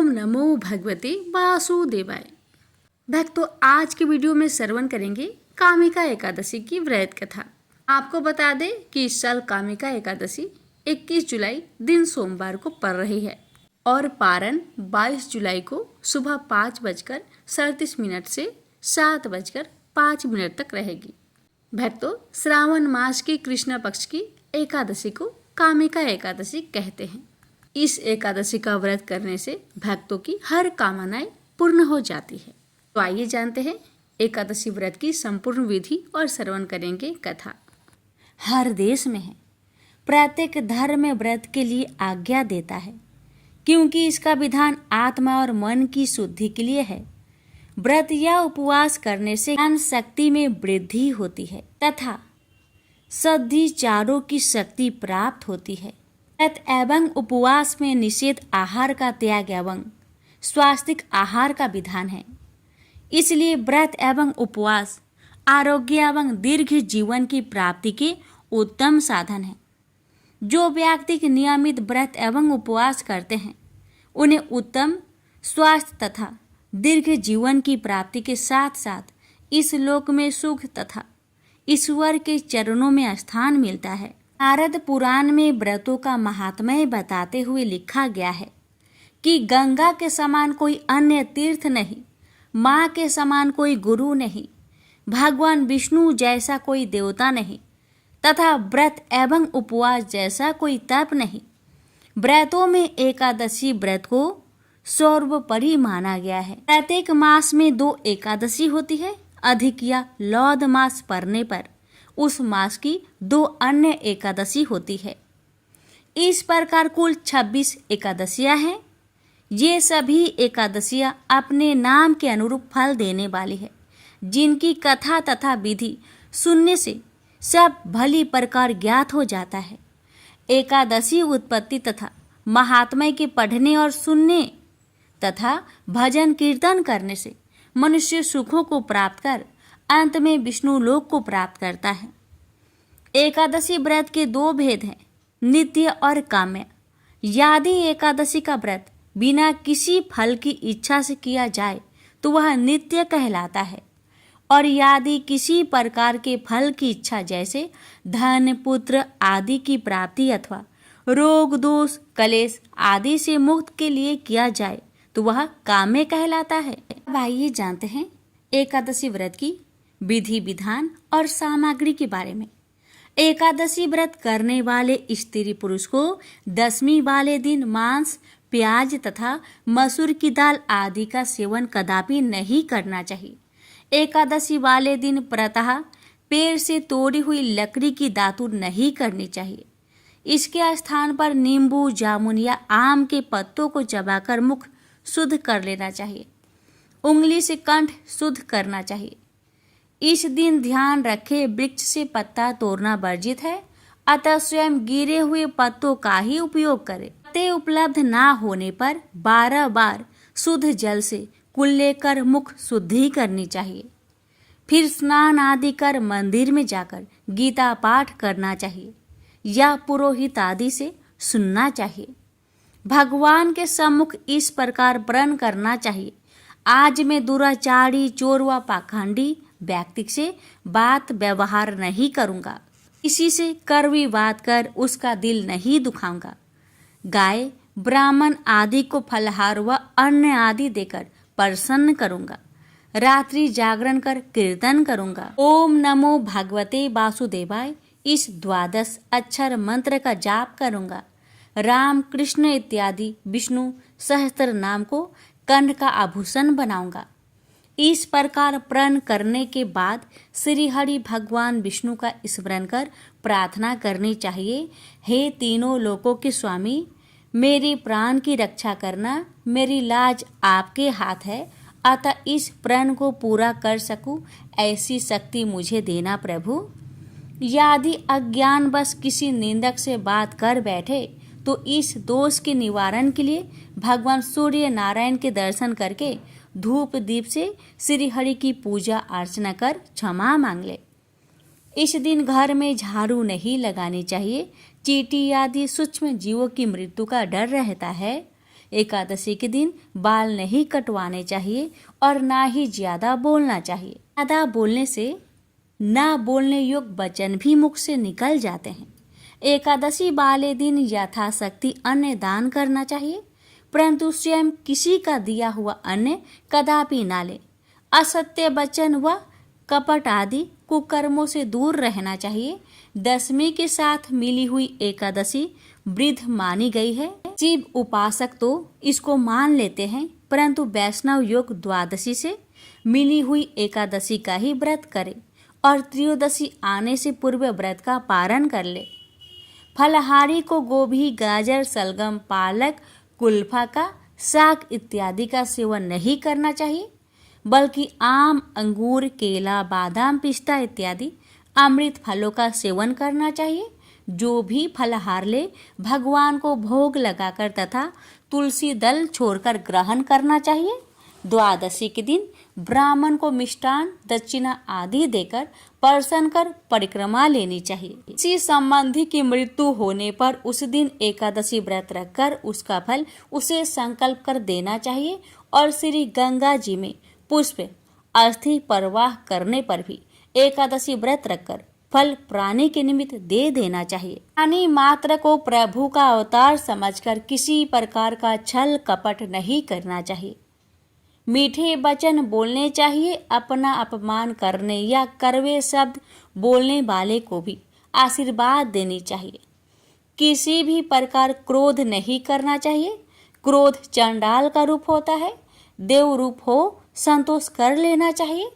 नमो भगवते वासुदेवाय। भक्तों, आज के वीडियो में श्रवण करेंगे कामिका एकादशी की व्रत कथा। आपको बता दें कि इस साल कामिका एकादशी 21 जुलाई दिन सोमवार को पड़ रही है और पारण 22 जुलाई को सुबह 5:37 से 7:05 तक रहेगी। भक्तों, श्रावण मास की कृष्ण पक्ष की एकादशी को कामिका एकादशी कहते हैं। इस एकादशी का व्रत करने से भक्तों की हर कामनाएं पूर्ण हो जाती है। तो आइए जानते हैं एकादशी व्रत की संपूर्ण विधि और श्रवण करेंगे कथा। हर देश में है, प्रत्येक धर्म व्रत के लिए आज्ञा देता है, क्योंकि इसका विधान आत्मा और मन की शुद्धि के लिए है। व्रत या उपवास करने से ज्ञान शक्ति में वृद्धि होती है तथा सद्विचारों की शक्ति प्राप्त होती है। व्रत एवं उपवास में निषेध आहार का त्याग एवं स्वास्थ्यिक आहार का विधान है। इसलिए व्रत एवं उपवास आरोग्य एवं दीर्घ जीवन की प्राप्ति के उत्तम साधन है। जो व्यक्ति नियमित व्रत एवं उपवास करते हैं उन्हें उत्तम स्वास्थ्य तथा दीर्घ जीवन की प्राप्ति के साथ साथ इस लोक में सुख तथा ईश्वर के चरणों में स्थान मिलता है। नारद पुराण में व्रतों का महात्म्य बताते हुए लिखा गया है कि गंगा के समान कोई अन्य तीर्थ नहीं, माँ के समान कोई गुरु नहीं, भगवान विष्णु जैसा कोई देवता नहीं तथा व्रत एवं उपवास जैसा कोई तप नहीं। व्रतों में एकादशी व्रत को सर्वोपरि माना गया है। प्रत्येक मास में 2 एकादशी होती है। अधिक या लौध मास पड़ने पर उस मास की 2 अन्य एकादशी होती है। इस प्रकार कुल 26 एकादशियां हैं। ये सभी एकादशियां अपने नाम के अनुरूप फल देने वाली है, जिनकी कथा तथा विधि सुनने से सब भली प्रकार ज्ञात हो जाता है। एकादशी उत्पत्ति तथा महात्म्य के पढ़ने और सुनने तथा भजन कीर्तन करने से मनुष्य सुखों को प्राप्त कर अंत में विष्णु लोक को प्राप्त करता है। एकादशी व्रत के 2 भेद हैं, नित्य और काम्य। यदि एकादशी का व्रत बिना किसी फल की इच्छा से किया जाए तो वह नित्य कहलाता है, और यदि किसी प्रकार के फल की इच्छा जैसे धन पुत्र आदि की प्राप्ति अथवा रोग दोष कलेश आदि से मुक्त के लिए किया जाए तो वह काम्य कहलाता है। अब आइए जानते हैं एकादशी व्रत की विधि विधान और सामग्री के बारे में। एकादशी व्रत करने वाले स्त्री पुरुष को 10वीं वाले दिन मांस प्याज तथा मसूर की दाल आदि का सेवन कदापि नहीं करना चाहिए। एकादशी वाले दिन प्रातः पेड़ से तोड़ी हुई लकड़ी की दातुर नहीं करनी चाहिए। इसके स्थान पर नींबू जामुन या आम के पत्तों को चबाकर मुख शुद्ध कर लेना चाहिए। उंगली से कंठ शुद्ध करना चाहिए। इस दिन ध्यान रखें, वृक्ष से पत्ता तोड़ना वर्जित है, अतः स्वयं गिरे हुए पत्तों का ही उपयोग करें। पत्ते उपलब्ध ना होने पर 12 बार शुद्ध जल से कुल्ले कर मुख शुद्धि करनी चाहिए। फिर स्नान आदि कर मंदिर में जाकर गीता पाठ करना चाहिए या पुरोहित आदि से सुनना चाहिए। भगवान के सम्मुख इस प्रकार प्रण करना चाहिए, आज मैं दुराचारी चोर व पाखंडी व्यक्ति से बात व्यवहार नहीं करूंगा, किसी से कड़वी बात कर उसका दिल नहीं दुखाऊंगा, गाय ब्राह्मण आदि को फलहार व अन्न आदि देकर प्रसन्न करूंगा, रात्रि जागरण कर कीर्तन करूंगा, ओम नमो भगवते वासुदेवाय इस 12 अक्षर मंत्र का जाप करूंगा, राम कृष्ण इत्यादि विष्णु सहस्त्र नाम को कंठ का आभूषण बनाऊंगा। इस प्रकार प्रण करने के बाद श्री हरि भगवान विष्णु का स्मरण कर प्रार्थना करनी चाहिए, हे तीनों लोकों के स्वामी, मेरे प्राण की रक्षा करना, मेरी लाज आपके हाथ है, अतः इस प्रण को पूरा कर सकूं ऐसी शक्ति मुझे देना प्रभु। यदि अज्ञानवश किसी निंदक से बात कर बैठे तो इस दोष के निवारण के लिए भगवान सूर्य नारायण के दर्शन करके धूप दीप से श्री हरि की पूजा अर्चना कर क्षमा मांग ले। इस दिन घर में झाड़ू नहीं लगानी चाहिए। चींटी आदि सूक्ष्म जीवों की मृत्यु का डर रहता है। एकादशी के दिन बाल नहीं कटवाने चाहिए और ना ही ज्यादा बोलना चाहिए। ज्यादा बोलने से ना बोलने योग्य वचन भी मुख से निकल जाते हैं। एकादशी वाले दिन यथाशक्ति अन्न दान करना चाहिए, परंतु स्वयं किसी का दिया हुआ अन्न कदापि ना ले। असत्य वचन व कपट आदि कुकर्मों से दूर रहना चाहिए। दशमी के साथ मिली हुई एकादशी वृद्ध मानी गई है। शिव उपासक तो इसको मान लेते हैं, परंतु वैष्णव योग द्वादशी से मिली हुई एकादशी का ही व्रत करे और त्रयोदशी आने से पूर्व व्रत का पारण कर ले। फलहारी को गोभी, गाजर, सलगम, पालक, कुल्फा का साग इत्यादि का सेवन नहीं करना चाहिए, बल्कि आम, अंगूर, केला, बादाम, पिस्ता इत्यादि अमृत फलों का सेवन करना चाहिए। जो भी फलहार ले भगवान को भोग लगाकर तथा तुलसी दल छोड़कर ग्रहण करना चाहिए। द्वादशी के दिन ब्राह्मण को मिष्टान, दक्षिणा आदि देकर प्रसन्न कर परिक्रमा लेनी चाहिए। किसी संबंधी की मृत्यु होने पर उस दिन एकादशी व्रत रखकर उसका फल उसे संकल्प कर देना चाहिए और श्री गंगा जी में पुष्प अस्थि प्रवाह करने पर भी एकादशी व्रत रखकर फल प्राणी के निमित्त दे देना चाहिए। प्राणी मात्र को प्रभु का अवतार समझकर किसी प्रकार का छल कपट नहीं करना चाहिए। मीठे वचन बोलने चाहिए। अपना अपमान करने या कड़वे शब्द बोलने वाले को भी आशीर्वाद देनी चाहिए। किसी भी प्रकार क्रोध नहीं करना चाहिए। क्रोध चंडाल का रूप होता है। देव रूप हो संतोष कर लेना चाहिए।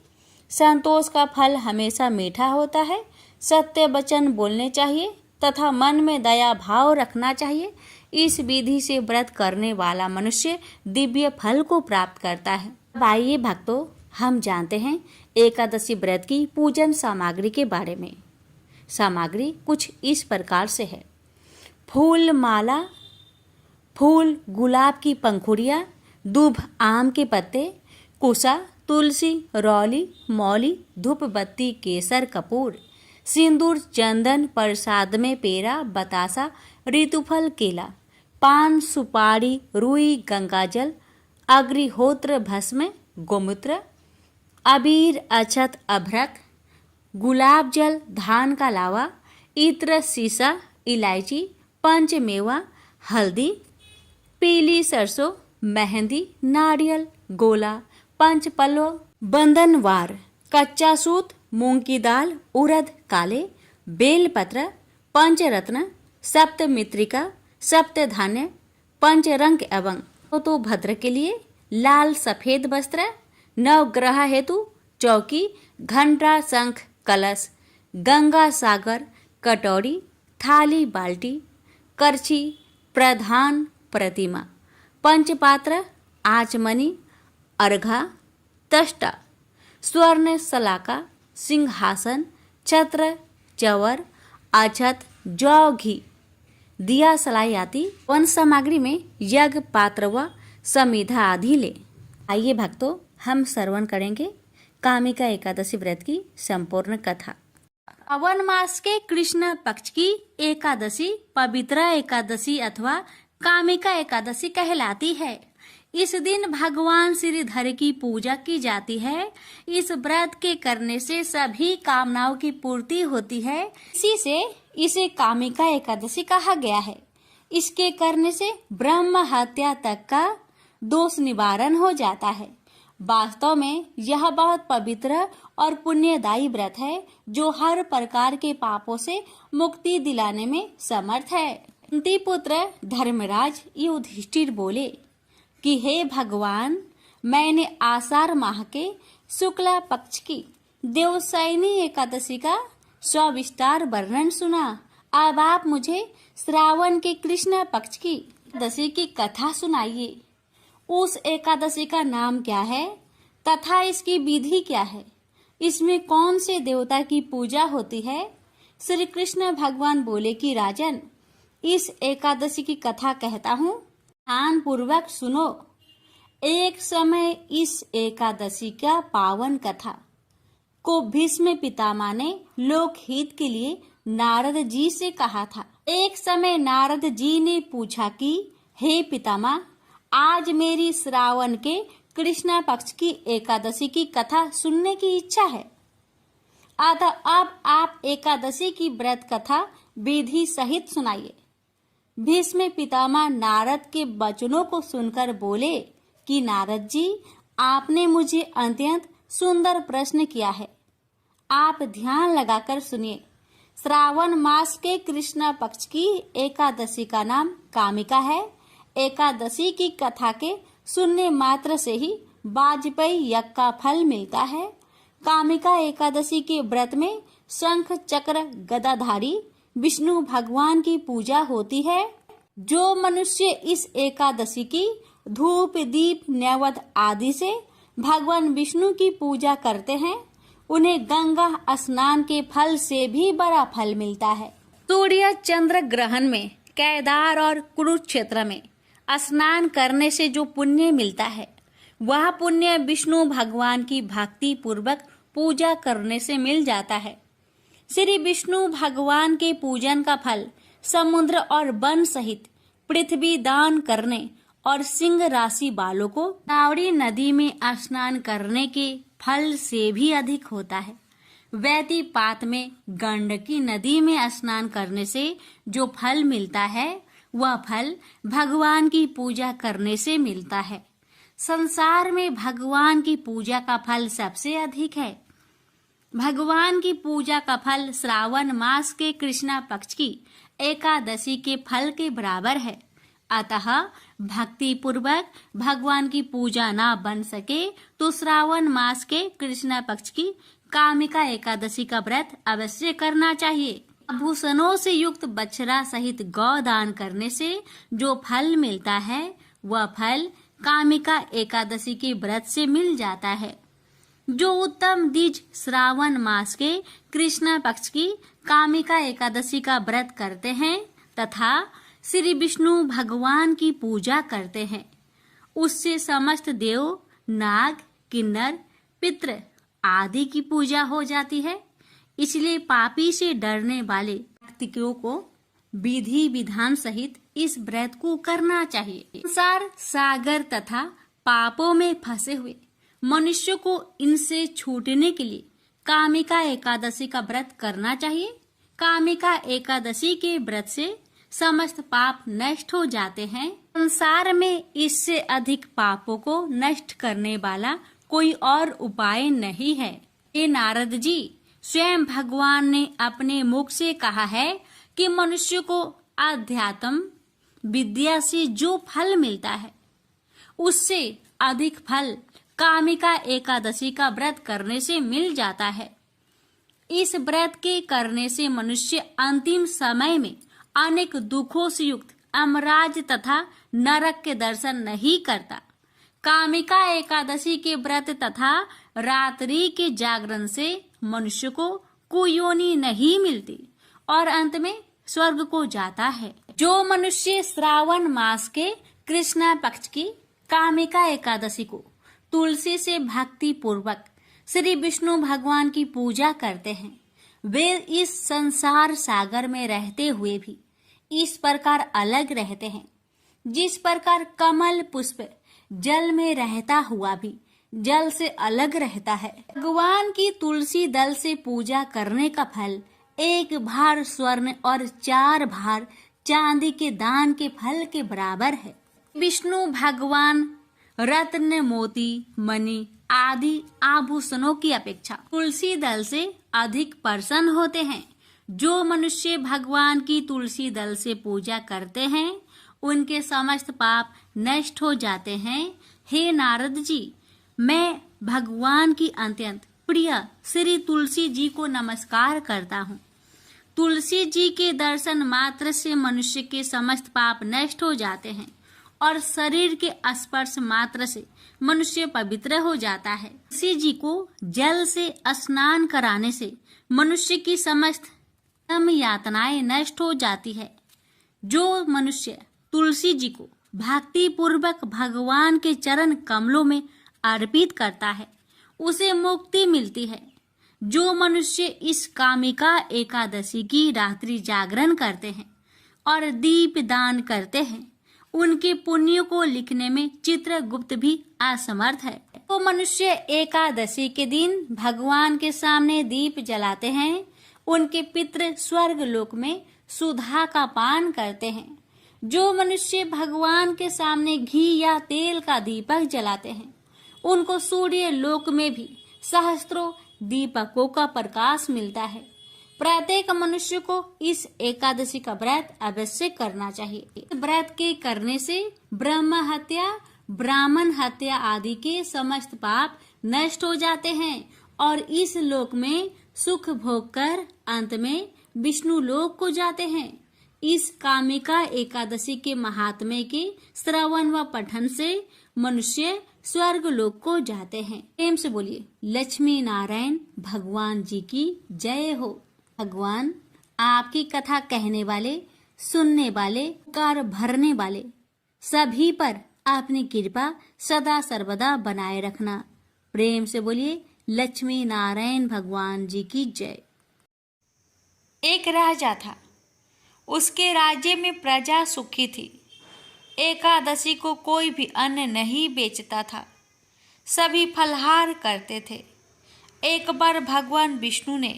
संतोष का फल हमेशा मीठा होता है। सत्य वचन बोलने चाहिए तथा मन में दया भाव रखना चाहिए। इस विधि से व्रत करने वाला मनुष्य दिव्य फल को प्राप्त करता है। अब आइए भक्तों, हम जानते हैं एकादशी व्रत की पूजन सामग्री के बारे में। सामग्री कुछ इस प्रकार से है। फूल माला, फूल गुलाब की पंखुड़ियाँ, दूब आम के पत्ते, कुसा, तुलसी, रौली, मौली, धूप बत्ती, केसर, कपूर, सिंदूर, चंदन, प्रसाद में पेड़ा, बतासा, ऋतुफल, केला, पान, सुपारी, रुई, गंगाजल, अग्निहोत्र, भस्म, गोमूत्र, अबीर, अक्षत, अभ्रक, गुलाब जल, धान का लावा, इत्र, सीसा, इलायची, पंचमेवा, हल्दी, पीली सरसों, मेहंदी, नारियल, गोला, पंचपल्लव, बंधनवार, कच्चा सूत, मूंग की दाल, उड़द, काले, बेलपत्र, पंचरत्न, सप्तमित्रिका, सप्तधान्य, पंचरंग एवं तो भद्र के लिए लाल सफेद वस्त्र, नवग्रह हेतु चौकी, घंटा, शंख, कलश, गंगा सागर, कटोरी, थाली, बाल्टी, करछी, प्रधान, प्रतिमा, पंचपात्र, आचमनी, अर्घा, तष्टा, स्वर्ण सलाका, सिंहासन, छत्र, चवर, अक्षत, जौ, घी, दिया सलाई आदि वन सामग्री में यज्ञ पात्र व समिधा आदि ले। आइए भक्तों, हम श्रवण करेंगे कामिका एकादशी व्रत की संपूर्ण कथा। अवन मास के कृष्ण पक्ष की एकादशी पवित्र एकादशी अथवा कामिका एकादशी कहलाती है। इस दिन भगवान श्रीधर की पूजा की जाती है। इस व्रत के करने से सभी कामनाओं की पूर्ति होती है। इसी से इसे कामिका एकादशी कहा गया है। इसके करने से ब्रह्म हत्या तक का दोष निवारण हो जाता है। वास्तव में यह बहुत पवित्र और पुण्यदायी व्रत है जो हर प्रकार के पापों से मुक्ति दिलाने में समर्थ है। कुंती पुत्र धर्मराज युधिष्ठिर बोले कि हे भगवान, मैंने आषाढ़ माह के शुक्ला पक्ष की देवशयनी एकादशी का सविस्तार वर्णन सुना। अब आप मुझे श्रावण के कृष्ण पक्ष की एकादशी की कथा सुनाइए। उस एकादशी का नाम क्या है तथा इसकी विधि क्या है? इसमें कौन से देवता की पूजा होती है? श्री कृष्ण भगवान बोले कि राजन, इस एकादशी की कथा कहता हूँ, ध्यान पूर्वक सुनो। एक समय इस एकादशी का पावन कथा को भीष्म पितामह ने लोक हित के लिए नारद जी से कहा था। एक समय नारद जी ने पूछा कि हे पितामह, आज मेरी श्रावण के कृष्णा पक्ष की एकादशी की कथा सुनने की इच्छा है। अतः अब आप एकादशी की व्रत कथा विधि सहित सुनाइए। भीष्म पितामह नारद के वचनों को सुनकर बोले कि नारद जी, आपने मुझे अत्यंत सुंदर प्रश्न किया है। आप ध्यान लगाकर सुनिए। श्रावण मास के कृष्णा पक्ष की एकादशी का नाम कामिका है। एकादशी की कथा के सुनने मात्र से ही वाजपेयी यज्ञ का फल मिलता है। कामिका एकादशी के व्रत में शंख चक्र गदाधारी विष्णु भगवान की पूजा होती है। जो मनुष्य इस एकादशी की धूप दीप नैवेद्य आदि से भगवान विष्णु की पूजा करते हैं, उन्हें गंगा स्नान के फल से भी बड़ा फल मिलता है। सूर्य चंद्र ग्रहण में केदार और कुरुक्षेत्र में स्नान करने से जो पुण्य मिलता है, वह पुण्य विष्णु भगवान की भक्ति पूर्वक पूजा करने से मिल जाता है। श्री विष्णु भगवान के पूजन का फल समुद्र और वन सहित पृथ्वी दान करने और सिंह राशि वालों को तावड़ी नदी में स्नान करने के फल से भी अधिक होता है। वैदिपात में गंडकी नदी में स्नान करने से जो फल मिलता है, वह फल भगवान की पूजा करने से मिलता है। संसार में भगवान की पूजा का फल सबसे अधिक है। भगवान की पूजा का फल श्रावण मास के कृष्णा पक्ष की एकादशी के फल के बराबर है। अतः भक्ति पूर्वक भगवान की पूजा ना बन सके तो श्रावण मास के कृष्णा पक्ष की कामिका एकादशी का व्रत अवश्य करना चाहिए। आभूषणों से युक्त बछड़ा सहित गौदान करने से जो फल मिलता है, वह फल कामिका एकादशी के व्रत से मिल जाता है। जो उत्तम द्विज श्रावण मास के कृष्णा पक्ष की कामिका एकादशी का व्रत करते हैं तथा श्री विष्णु भगवान की पूजा करते हैं, उससे समस्त देव, नाग, किन्नर, पितृ आदि की पूजा हो जाती है। इसलिए पापी से डरने वाले व्यक्तियों को विधि विधान सहित इस व्रत को करना चाहिए। संसार सागर तथा पापों में फंसे हुए मनुष्य को इनसे छूटने के लिए कामिका एकादशी का व्रत करना चाहिए। कामिका एकादशी के व्रत से समस्त पाप नष्ट हो जाते हैं। संसार में इससे अधिक पापों को नष्ट करने वाला कोई और उपाय नहीं है। हे नारद जी, स्वयं भगवान ने अपने मुख से कहा है कि मनुष्य को अध्यात्म विद्या से जो फल मिलता है, उससे अधिक फल कामिका एकादशी का व्रत करने से मिल जाता है। इस व्रत के करने से मनुष्य अंतिम समय में अनेक दुखों से युक्त अमराज तथा नरक के दर्शन नहीं करता। कामिका एकादशी के व्रत तथा रात्रि के जागरण से मनुष्य को कुयोनि नहीं मिलती और अंत में स्वर्ग को जाता है। जो मनुष्य श्रावण मास के कृष्णा पक्ष की कामिका एकादशी को तुलसी से भक्ति पूर्वक श्री विष्णु भगवान की पूजा करते हैं, वे इस संसार सागर में रहते हुए भी इस प्रकार अलग रहते हैं जिस प्रकार कमल पुष्प जल में रहता हुआ भी जल से अलग रहता है। भगवान की तुलसी दल से पूजा करने का फल 1 भार स्वर्ण और 4 भार चांदी के दान के फल के बराबर है। विष्णु भगवान रत्न, मोती, मणि आदि आभूषणों की अपेक्षा तुलसी दल से अधिक प्रसन्न होते हैं। जो मनुष्य भगवान की तुलसी दल से पूजा करते हैं, उनके समस्त पाप नष्ट हो जाते हैं। हे नारद जी, मैं भगवान की अत्यंत प्रिय श्री तुलसी जी को नमस्कार करता हूँ। तुलसी जी के दर्शन मात्र से मनुष्य के समस्त पाप नष्ट हो जाते हैं और शरीर के स्पर्श मात्र से मनुष्य पवित्र हो जाता है। तुलसी जी को जल से स्नान कराने से मनुष्य की समस्त यातनाएं नष्ट हो जाती है। जो मनुष्य तुलसी जी को भक्ति पूर्वक भगवान के चरण कमलों में अर्पित करता है, उसे मुक्ति मिलती है। जो मनुष्य इस कामिका एकादशी की रात्रि जागरण करते हैं और दीप दान करते हैं, उनके पुण्य को लिखने में चित्रगुप्त भी असमर्थ है। तो मनुष्य एकादशी के दिन भगवान के सामने दीप जलाते हैं। उनके पितृ स्वर्ग लोक में सुधा का पान करते हैं। जो मनुष्य भगवान के सामने घी या तेल का दीपक जलाते हैं, उनको सूर्य लोक में भी सहस्त्रों दीपकों का प्रकाश मिलता है। प्रत्येक मनुष्य को इस एकादशी का व्रत अवश्य करना चाहिए। व्रत के करने से ब्रह्म हत्या, ब्राह्मण हत्या आदि के समस्त पाप नष्ट हो जाते हैं और इस लोक में सुख भोग कर अंत में विष्णु लोक को जाते हैं। इस कामिका एकादशी के महात्म्य के श्रवण व पठन से मनुष्य स्वर्ग लोक को जाते हैं। प्रेम से बोलिए लक्ष्मी नारायण भगवान जी की जय हो। भगवान आपकी कथा कहने वाले, सुनने वाले, कार भरने वाले सभी पर अपनी कृपा सदा सर्वदा बनाए रखना। प्रेम से बोलिए लक्ष्मी नारायण भगवान जी की जय। एक राजा था, उसके राज्य में प्रजा सुखी थी। एकादशी को कोई भी अन्न नहीं बेचता था, सभी फलहार करते थे। एक बार भगवान विष्णु ने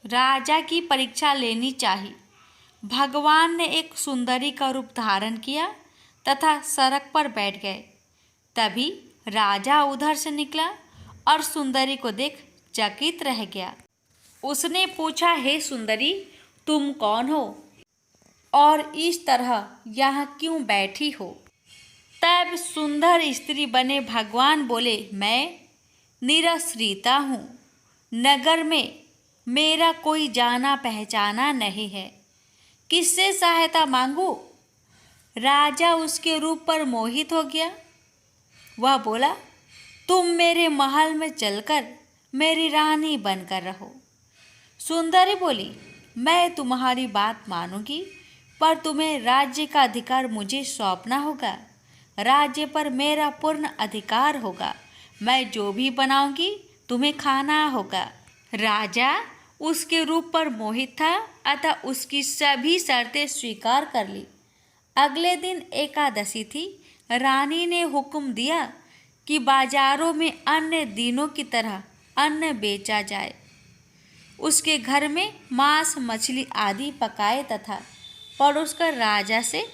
राजा की परीक्षा लेनी चाहिए। भगवान ने एक सुंदरी का रूप धारण किया तथा सड़क पर बैठ गए। तभी राजा उधर से निकला और सुंदरी को देख चकित रह गया। उसने पूछा, हे सुंदरी, तुम कौन हो और इस तरह यहाँ क्यों बैठी हो? तब सुंदर स्त्री बने भगवान बोले, मैं निराश्रिता हूँ। नगर में मेरा कोई जाना पहचाना नहीं है, किससे सहायता मांगू? राजा उसके रूप पर मोहित हो गया। वह बोला, तुम मेरे महल में चलकर मेरी रानी बनकर रहो। सुंदरी बोली, मैं तुम्हारी बात मानूंगी, पर तुम्हें राज्य का अधिकार मुझे सौंपना होगा। राज्य पर मेरा पूर्ण अधिकार होगा। मैं जो भी बनाऊंगी तुम्हें खाना होगा। राजा उसके रूप पर मोहित था, अतः उसकी सभी शर्तें स्वीकार कर ली। अगले दिन एकादशी थी। रानी ने हुक्म दिया कि बाजारों में अन्य दिनों की तरह अन्न बेचा जाए। उसके घर में मांस मछली आदि पकाए तथा परोसकर राजा से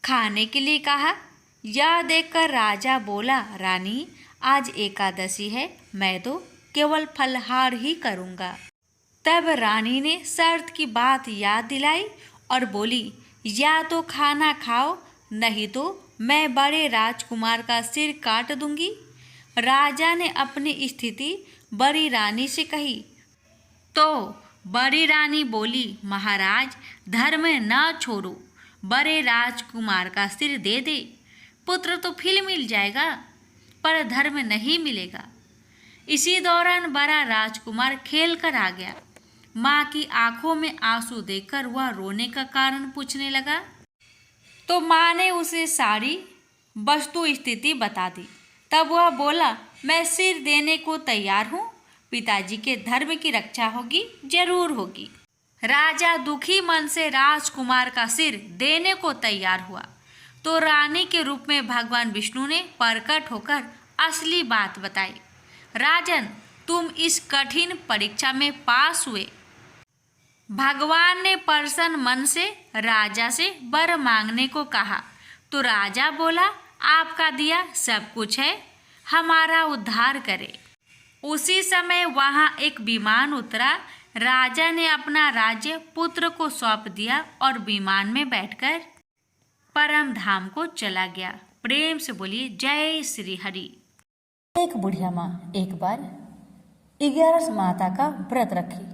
खाने के लिए कहा। यह देखकर राजा बोला, रानी, आज एकादशी है, मैं तो केवल फलहार ही करूँगा। तब रानी ने शर्त की बात याद दिलाई और बोली, या तो खाना खाओ, नहीं तो मैं बड़े राजकुमार का सिर काट दूंगी। राजा ने अपनी स्थिति बड़ी रानी से कही तो बड़ी रानी बोली, महाराज, धर्म न छोड़ो, बड़े राजकुमार का सिर दे दे। पुत्र तो फिर मिल जाएगा, पर धर्म नहीं मिलेगा। इसी दौरान बड़ा राजकुमार खेल कर आ गया। माँ की आंखों में आंसू देखकर वह रोने का कारण पूछने लगा, तो माँ ने उसे सारी वस्तु स्थिति बता दी। तब वह बोला, मैं सिर देने को तैयार हूँ, पिताजी के धर्म की रक्षा होगी, जरूर होगी। राजा दुखी मन से राजकुमार का सिर देने को तैयार हुआ तो रानी के रूप में भगवान विष्णु ने प्रकट होकर असली बात बताई। राजन, तुम इस कठिन परीक्षा में पास हुए। भगवान ने प्रसन्न मन से राजा से वर मांगने को कहा तो राजा बोला, आपका दिया सब कुछ है, हमारा उद्धार करे। उसी समय वहां एक विमान उतरा। राजा ने अपना राज्य पुत्र को सौंप दिया और विमान में बैठकर परम धाम को चला गया। प्रेम से बोलिए जय श्री हरि। एक बुढ़िया माँ एक बार 11 माता का व्रत रखी।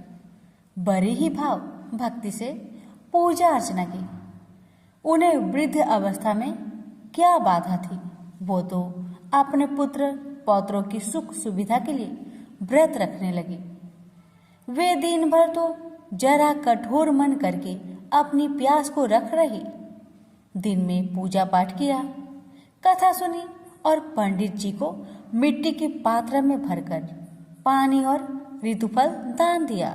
बड़ी ही भाव भक्ति से पूजा अर्चना की। उन्हें वृद्ध अवस्था में क्या बाधा थी? वो तो अपने पुत्र पौत्रों की सुख सुविधा के लिए व्रत रखने लगी। वे दिन भर तो जरा कठोर मन करके अपनी प्यास को रख रही। दिन में पूजा पाठ किया, कथा सुनी और पंडित जी को मिट्टी के पात्र में भरकर पानी और ऋतुफल दान दिया।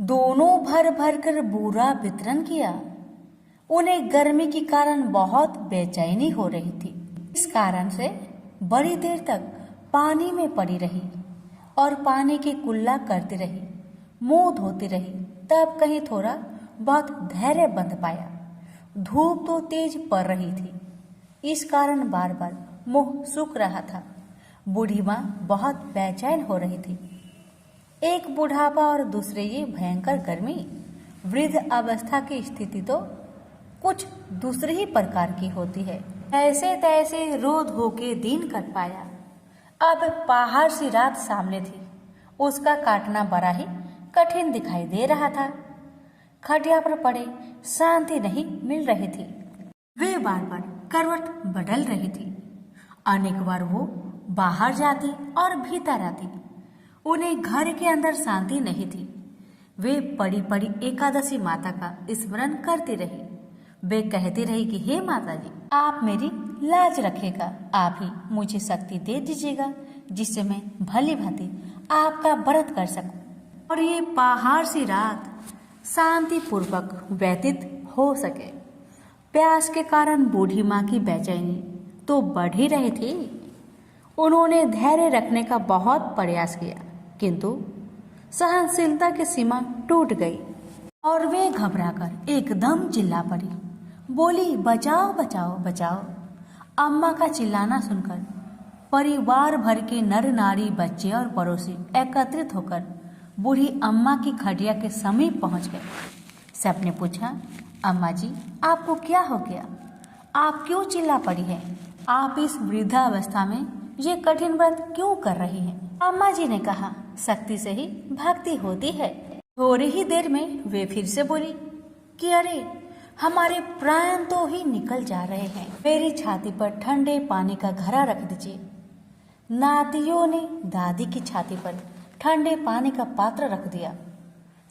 दोनों भर भर कर पूरा वितरण किया। उन्हें गर्मी के कारण बहुत बेचैनी हो रही थी। इस कारण से बड़ी देर तक पानी में पड़ी रही और पानी की कुल्ला करती रही, मुंह धोती रही। तब कहीं थोड़ा बहुत धैर्य बंध पाया। धूप तो तेज पड़ रही थी, इस कारण बार बार मुंह सूख रहा था। बूढ़ी माँ बहुत बेचैन हो रही थी। एक बुढ़ापा और दूसरे ये भयंकर गर्मी, वृद्ध अवस्था की स्थिति तो कुछ दूसरे ही प्रकार की होती है। ऐसे तैसे रो धो के दिन कट पाया। अब पहाड़ सी रात सामने थी, उसका काटना बड़ा ही कठिन दिखाई दे रहा था। खटिया पर पड़े शांति नहीं मिल रही थी। वे बार बार करवट बदल रही थी। अनेक बार वो बाहर जाती और भीतर आती। उन्हें घर के अंदर शांति नहीं थी। वे पड़ी पड़ी एकादशी माता का स्मरण करती रही। वे कहती रही कि हे माता जी, आप मेरी लाज रखेगा, आप ही मुझे शक्ति दे दीजिएगा जिससे मैं भली भांति आपका व्रत कर सकूं और ये पहाड़ सी रात शांति पूर्वक व्यतीत हो सके। प्यास के कारण बूढ़ी माँ की बेचैनी तो बढ़ ही रही थी। उन्होंने धैर्य रखने का बहुत प्रयास किया, किंतु सहनशीलता की सीमा टूट गई और वे घबराकर एकदम चिल्ला पड़ी। बोली, बचाओ बचाओ बचाओ। अम्मा का चिल्लाना सुनकर परिवार भर के नर नारी, बच्चे और पड़ोसी एकत्रित होकर बूढ़ी अम्मा की खटिया के समीप पहुंच गए। सबने पूछा, अम्मा जी, आपको क्या हो गया? आप क्यों चिल्ला पड़ी हैं? आप इस वृद्धावस्था में ये कठिन व्रत क्यों कर रही हैं? अम्मा जी ने कहा, शक्ति से ही भक्ति होती है। थोड़ी ही देर में वे फिर से बोली कि अरे, हमारे प्राण तो ही निकल जा रहे हैं। मेरी छाती पर ठंडे पानी का घड़ा रख दीजिए। नातियों ने दादी की छाती पर ठंडे पानी का पात्र रख दिया।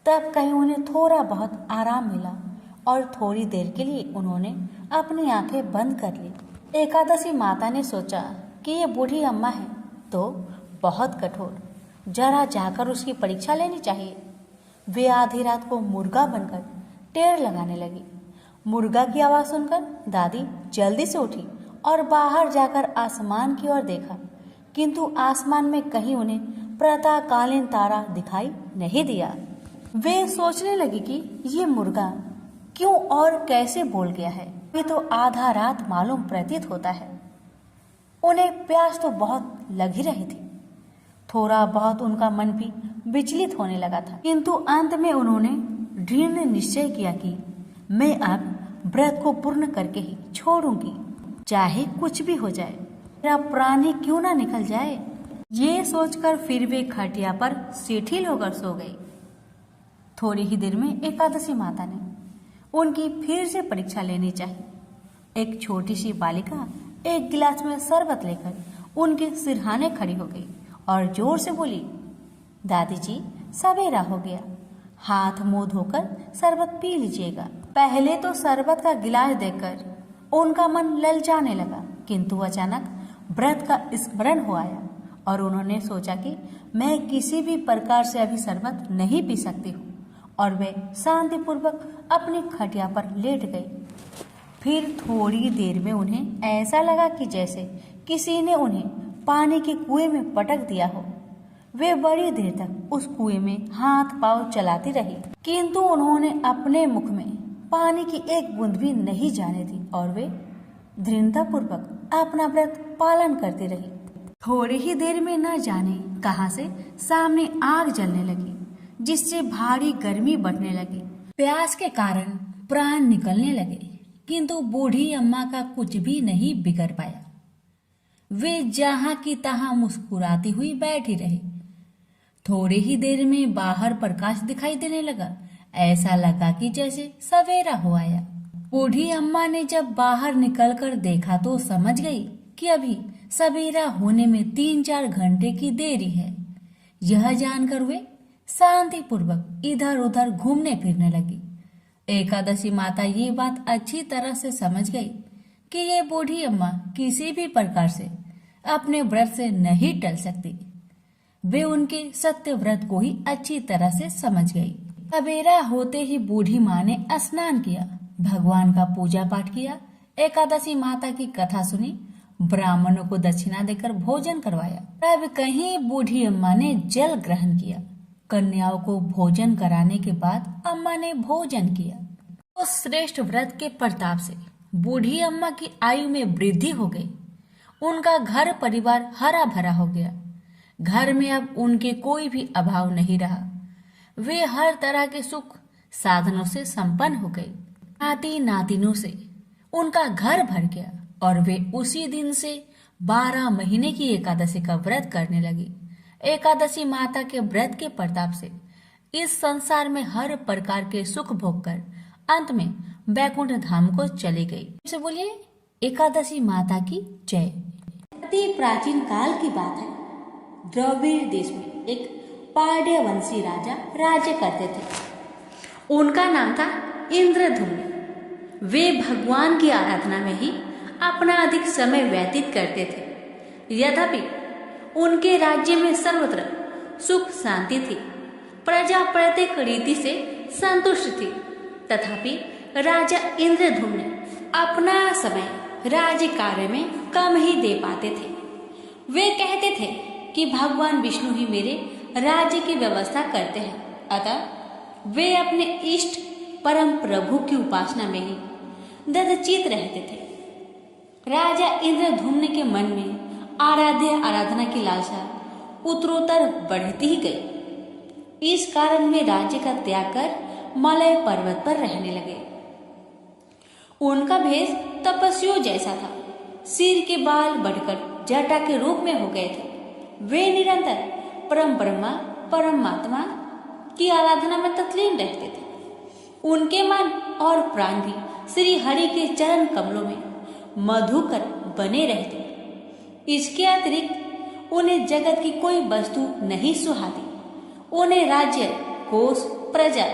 तब कहीं उन्हें थोड़ा बहुत आराम मिला और थोड़ी देर के लिए उन्होंने अपनी आंखें बंद कर ली। एकादशी माता ने सोचा कि ये बूढ़ी अम्मा है तो बहुत कठोर, जरा जाकर उसकी परीक्षा लेनी चाहिए। वे आधी रात को मुर्गा बनकर टेर लगाने लगी। मुर्गा की आवाज सुनकर दादी जल्दी से उठी और बाहर जाकर आसमान की ओर देखा, किंतु आसमान में कहीं उन्हें प्रातःकालीन तारा दिखाई नहीं दिया। वे सोचने लगी कि ये मुर्गा क्यों और कैसे बोल गया है। अभी तो आधा रात मालूम प्रतीत होता है। उन्हें प्यास तो बहुत लग ही रही थी। थोड़ा बहुत उनका मन भी विचलित होने लगा था, किंतु अंत में उन्होंने दृढ़ निश्चय किया कि मैं अब व्रत को पूर्ण करके ही छोड़ूंगी, चाहे कुछ भी हो जाए, मेरा प्राण ही क्यों ना निकल जाए। ये सोचकर फिर वे खटिया पर शिथिल होकर सो गई। थोड़ी ही देर में एकादशी माता ने उनकी फिर से परीक्षा लेनी चाहिए। एक छोटी सी बालिका एक गिलास में शरबत लेकर उनके सिरहाने खड़ी हो गई और जोर से बोली, दादी जी, सवेरा हो गया, हाथ मुंह धोकर शरबत पी लीजिएगा। पहले तो शरबत का गिलास देखकर उनका मन ललचाने लगा, किंतु अचानक व्रत का स्मरण हो आया और उन्होंने सोचा कि मैं किसी भी प्रकार से अभी शरबत नहीं पी सकती हूँ, और वे शांतिपूर्वक अपनी खटिया पर लेट गई। फिर थोड़ी देर में उन्हें ऐसा लगा कि जैसे किसी ने उन्हें पानी के कुएं में पटक दिया हो। वे बड़ी देर तक उस कुएं में हाथ पांव चलाती रही, किंतु उन्होंने अपने मुख में पानी की एक बूंद भी नहीं जाने दी और वे दृढ़तापूर्वक अपना व्रत पालन करती रही। थोड़ी ही देर में न जाने कहां से सामने आग जलने लगी, जिससे भारी गर्मी बढ़ने लगी। प्यास के कारण प्राण निकलने लगे, किंतु बूढ़ी अम्मा का कुछ भी नहीं बिगड़ पाया। वे जहां की तहां मुस्कुराती हुई बैठी रही। थोड़ी ही देर में बाहर प्रकाश दिखाई देने लगा। ऐसा लगा कि जैसे सवेरा हो आया। बूढ़ी अम्मा ने जब बाहर निकलकर देखा तो समझ गई कि अभी सवेरा होने में 3-4 घंटे की देरी है। यह जानकर वे शांति पूर्वक इधर उधर घूमने फिरने लगी। एकादशी माता ये बात अच्छी तरह से समझ गई कि ये बूढ़ी अम्मा किसी भी प्रकार से अपने व्रत से नहीं टल सकती। वे उनके सत्य व्रत को ही अच्छी तरह से समझ गई। सवेरा होते ही बूढ़ी माँ ने स्नान किया, भगवान का पूजा पाठ किया, एकादशी माता की कथा सुनी, ब्राह्मणों को दक्षिणा देकर भोजन करवाया। तब कहीं बूढ़ी अम्मा ने जल ग्रहण किया। कन्याओं को भोजन कराने के बाद अम्मा ने भोजन किया। उस श्रेष्ठ व्रत के प्रताप से बूढ़ी अम्मा की आयु में वृद्धि हो गई। उनका घर परिवार हरा भरा हो गया। घर में अब उनके कोई भी अभाव नहीं रहा। वे हर तरह के सुख साधनों से संपन्न हो गई। नाती नातिनों से उनका घर भर गया और वे उसी दिन से 12 महीने की एकादशी का व्रत करने लगी। एकादशी माता के व्रत के प्रताप से इस संसार में हर प्रकार के सुख भोग कर अंत में बैकुंठ धाम को चली गई। से बोलिए एकादशी माता की जय। अति प्राचीन काल की बात है। द्रविड़ देश में एक पांड्यवंशी राजा राज्य करते थे। उनका नाम था इंद्रधुम्न। वे भगवान की आराधना में ही अपना अधिक समय व्यतीत करते थे। यद्यपि उनके राज्य में सर्वत्र सुख शांति थी, प्रजा प्रत्येक रीति से संतुष्ट थी, तथापि राजा इंद्रधुम्न अपना समय राज्य कार्य में कम ही दे पाते थे। वे कहते थे कि भगवान विष्णु ही मेरे राज्य की व्यवस्था करते हैं, अतः वे अपने इष्ट परम प्रभु की उपासना में ही दृढ़चित रहते थे। राजा इंद्रधुम्न के मन में आराधना की लालसा उत्तरोत्तर बढ़ती ही गई। इस कारण वे राज्य का त्याग कर मलय पर्वत पर रहने लगे। उनका भेष तपस्वियों जैसा था। सिर के बाल बढ़कर जटा के रूप में हो गए थे। वे निरंतर परम ब्रह्मा परमात्मा की आराधना में तल्लीन रहते थे। उनके मन और प्राण भी श्री हरि के चरण कमलों में मधुकर बने रहते। इसके अतिरिक्त उन्हें जगत की कोई वस्तु नहीं सुहाती। उन्हें राज्य, कोष, प्रजा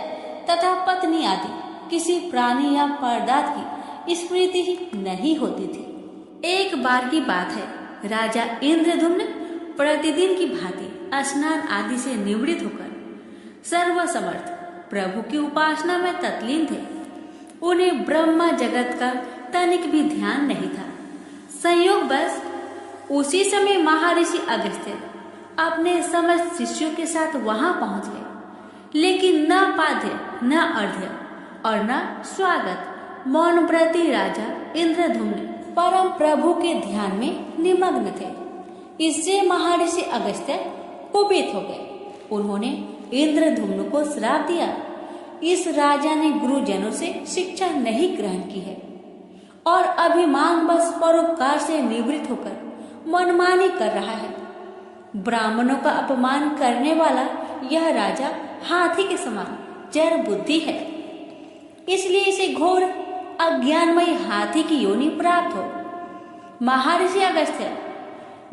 तथा पत्नी आदि किसी प्राणी या पदार्थ की स्मृति ही नहीं होती थी। एक बार की बात है, राजा इंद्रधुम्न प्रतिदिन की भांति स्नान आदि से निवृत्त होकर सर्वसमर्थ प्रभु की उपासना में तल्लीन थे। उन्हें ब्रह्मा जगत का तनिक भी ध्यान नहीं था। संयोग बस उसी समय महर्षि अगस्त्य अपने समस्त शिष्यों के साथ वहां पहुंच गए, लेकिन न पाद्य न अर्घ्य और न स्वागत मौन व्रती राजा इंद्रधुम्न परम प्रभु के ध्यान में निमग्न थे। इससे महर्षि अगस्त्य कुपित हो गए। उन्होंने इंद्रधुम्न को श्राप दिया, इस राजा ने गुरुजनों से शिक्षा नहीं ग्रहण की है और अभिमान बस परोपकार से निवृत्त होकर मनमानी कर रहा है। ब्राह्मणों का अपमान करने वाला यह राजा हाथी के समान जड़ बुद्धि है, इसलिए इसे घोर अज्ञानमय हाथी की योनि प्राप्त हो। महर्षि अगस्त्य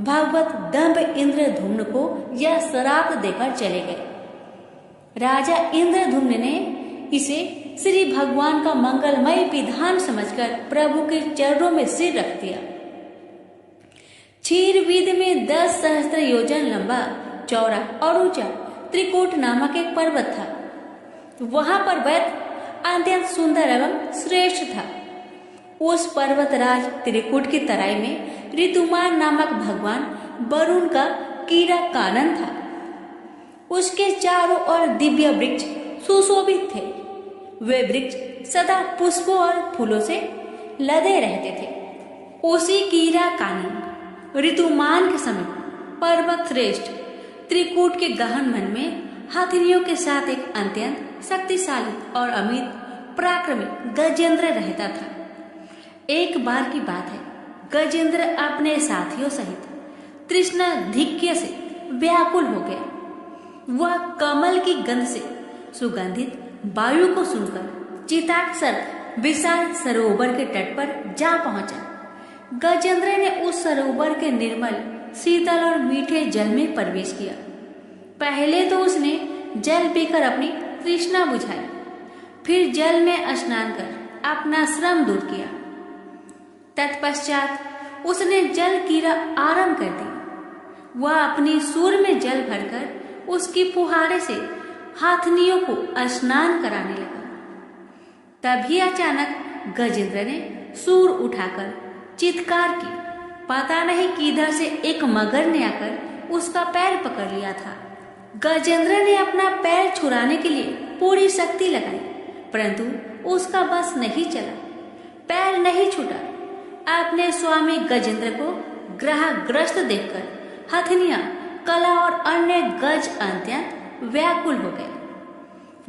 भगवत दंभ इंद्रधुम्न को यह श्राप देकर चले गए। राजा इंद्रधुम्न ने इसे श्री भगवान का मंगलमय विधान समझकर प्रभु के चरणों में सिर रख दिया। क्षीरविद में 10 सहस्त्र योजन लंबा, चौड़ा और ऊंचा त्रिकूट नामक एक पर्वत था। वहां पर वैद्य अत्यंत सुंदर एवं श्रेष्ठ था। उस पर्वतराज त्रिकूट की तराई में ऋतुमान नामक भगवान वरुण का कीड़ा कानन था। उसके चारों ओर दिव्य वृक्ष सुशोभित थे। वे वृक्ष सदा पुष्पों और फूलों से लदे रहते थे। उसी कीड़ा कानन ऋतुमान के समय पर्वत श्रेष्ठ त्रिकूट के गहन मन में हथिनियों के साथ एक अत्यंत शक्तिशाली और अमित पराक्रमी गजेंद्र रहता था। एक बार की बात है, गजेंद्र अपने साथियों सहित तृष्णाधिक्य से व्याकुल हो गया। वह कमल की गंध से सुगंधित वायु को सुनकर चिताक्षर विशाल सरोवर के तट पर जा पहुंचा। गजेंद्र ने उस सरोवर के निर्मल, शीतल और मीठे जल में प्रवेश किया। पहले तो उसने जल पीकर अपनी तृष्णा बुझाई, फिर जल में स्नान कर अपना श्रम दूर किया। तत्पश्चात उसने जल क्रीड़ा आरंभ कर दी। वह अपनी सूर में जल भरकर उसकी फुहारे से हाथनियों को स्नान कराने लगा। तभी अचानक गजेंद्र ने सूर उठाकर चित्कार की। पता नहीं किधर से एक मगर ने आकर उसका पैर पकड़ लिया था। गजेंद्र ने अपना पैर छुड़ाने के लिए पूरी शक्ति लगाई, परंतु उसका बस नहीं चला, पैर नहीं छूटा। अपने स्वामी गजेंद्र को ग्रहग्रस्त देखकर हथनियां, कला और अन्य गज अत्यंत व्याकुल हो गए।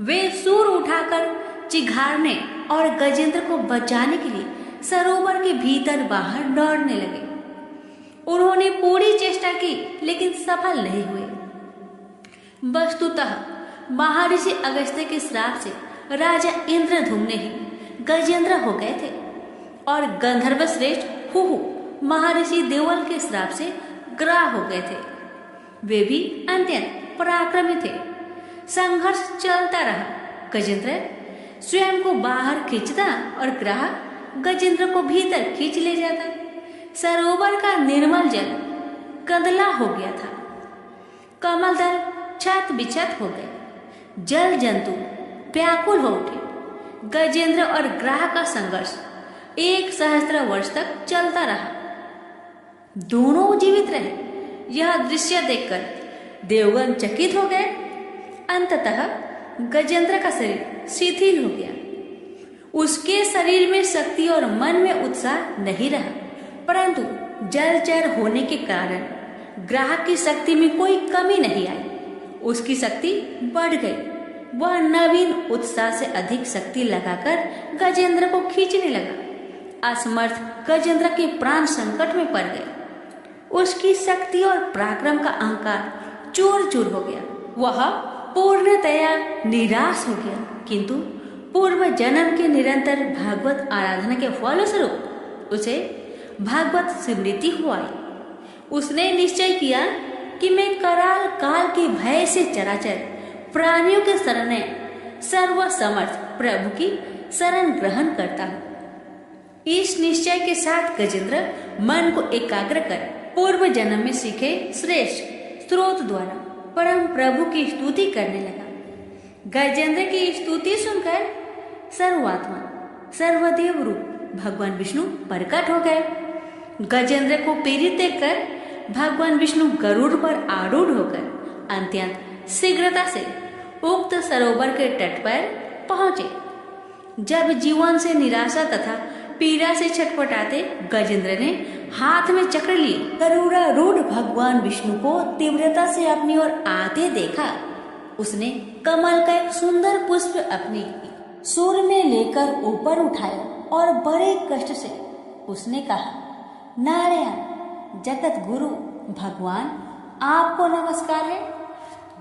वे सूर उठाकर चिघाड़ने और गजेंद्र को बचाने के लिए सरोवर के भीतर बाहर दौड़ने लगे। उन्होंने पूरी चेष्टा की, लेकिन सफल नहीं हुए। वस्तुतः महर्षि अगस्त्य के श्राप से राजा इंद्रधुम्न ही गजेंद्र हो गए थे और गंधर्व श्रेष्ठ हुहु महर्षि देवल के श्राप से ग्रह हो गए थे। वे भी अत्यंत पराक्रमी थे। संघर्ष चलता रहा। गजेंद्र स्वयं को बाहर खींचता और ग्रह गजेंद्र को भीतर खींच ले जाता। सरोवर का निर्मल जल गंदला हो गया था। कमल दल छत बिछत हो गए। जल जंतु व्याकुल हो उठे। गजेंद्र और ग्रह का संघर्ष 1 सहस्त्र वर्ष तक चलता रहा। दोनों जीवित रहे। यह दृश्य देखकर देवगण चकित हो गए। अंततः गजेंद्र का शरीर शिथिल हो गया। उसके शरीर में शक्ति और मन में उत्साह नहीं रहा, परंतु जलचर होने के कारण ग्रह की शक्ति में कोई कमी नहीं आई। उसकी शक्ति बढ़ गई। वह नवीन उत्साह से अधिक शक्ति लगाकर गजेंद्र को खींचने लगा। असमर्थ गजेंद्र के प्राण संकट में पड़ गए। उसकी शक्ति और पराक्रम का अहंकार चूर चूर हो गया। वह पूर्णतया निराश हो गया, किंतु पूर्व जन्म के निरंतर भागवत आराधना के फलस्वरूप उसे भागवत स्मृति हुआ। उसने निश्चय किया कि मैं कराल काल के भय से चराचर प्राणियों के शरण सर्वसमर्थ प्रभु की शरण ग्रहण करता हूँ। इस निश्चय के साथ गजेंद्र मन को एकाग्र कर पूर्व जन्म में सीखे श्रेष्ठ स्रोत द्वारा परम प्रभु की स्तुति करने लगा। गजेंद्र की स्तुति सुनकर सर्वात्मा सर्वदेव रूप भगवान विष्णु प्रकट हो गए। गजेंद्र को पीड़ित देखकर भगवान विष्णु गरुड़ पर आरूढ़ होकर अत्यंत शीघ्रता से उक्त सरोवर के तट पर पहुंचे। जब जीवन से निराशा तथा पीड़ा से छटपटाते गजेंद्र ने हाथ में चक्र लिए गरुड़ारूढ़ भगवान विष्णु को तीव्रता से अपनी ओर आते देखा। उसने कमल का एक सुंदर पुष्प अपनी सूर में लेकर ऊपर उठाया और बड़े कष्ट से उसने कहा, नारायण जगत गुरु भगवान, आपको नमस्कार है।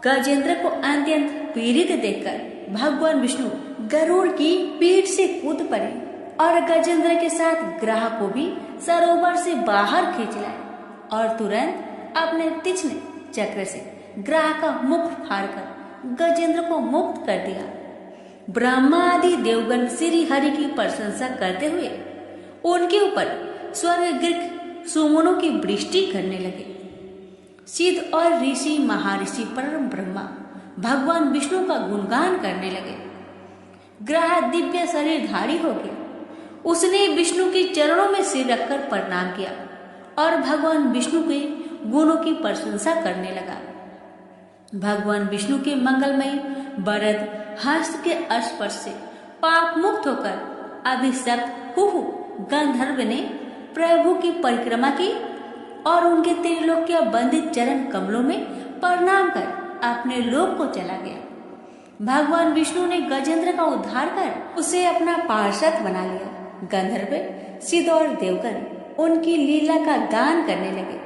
गजेंद्र को अत्यंत पीड़ित देखकर भगवान विष्णु गरुड़ की पीठ से कूद पड़े और गजेंद्र के साथ ग्रह को भी सरोवर से बाहर खींच लाए और तुरंत अपने तीक्ष्ण चक्र से ग्रह का मुख फाड़कर गजेंद्र को मुक्त कर दिया। ब्रह्मा आदि देवगण श्री हरि की प्रशंसा करते हुए उनके ऊपर स्वर्ग सुमनों की वृष्टि करने लगे। सिद्ध और ऋषि महर्षि परम ब्रह्मा भगवान विष्णु का गुणगान करने लगे। ग्रह दिव्य शरीरधारी हो गया। उसने विष्णु के चरणों में सिर रखकर प्रणाम किया और भगवान विष्णु के गुणों की प्रशंसा करने लगा। भगवान विष्णु के मंगलमय वरद हस्त के स्पर्श से पाप मुक्त होकर अभिशप्त हुहु गंधर्व ने प्रभु की परिक्रमा की और उनके त्रिलोक्य बंदित चरण कमलों में प्रणाम कर अपने लोक को चला गया। भगवान विष्णु ने गजेंद्र का उद्धार कर उसे अपना पार्षद बना लिया। गंधर्व सिद्ध और देवगण उनकी लीला का गान करने लगे।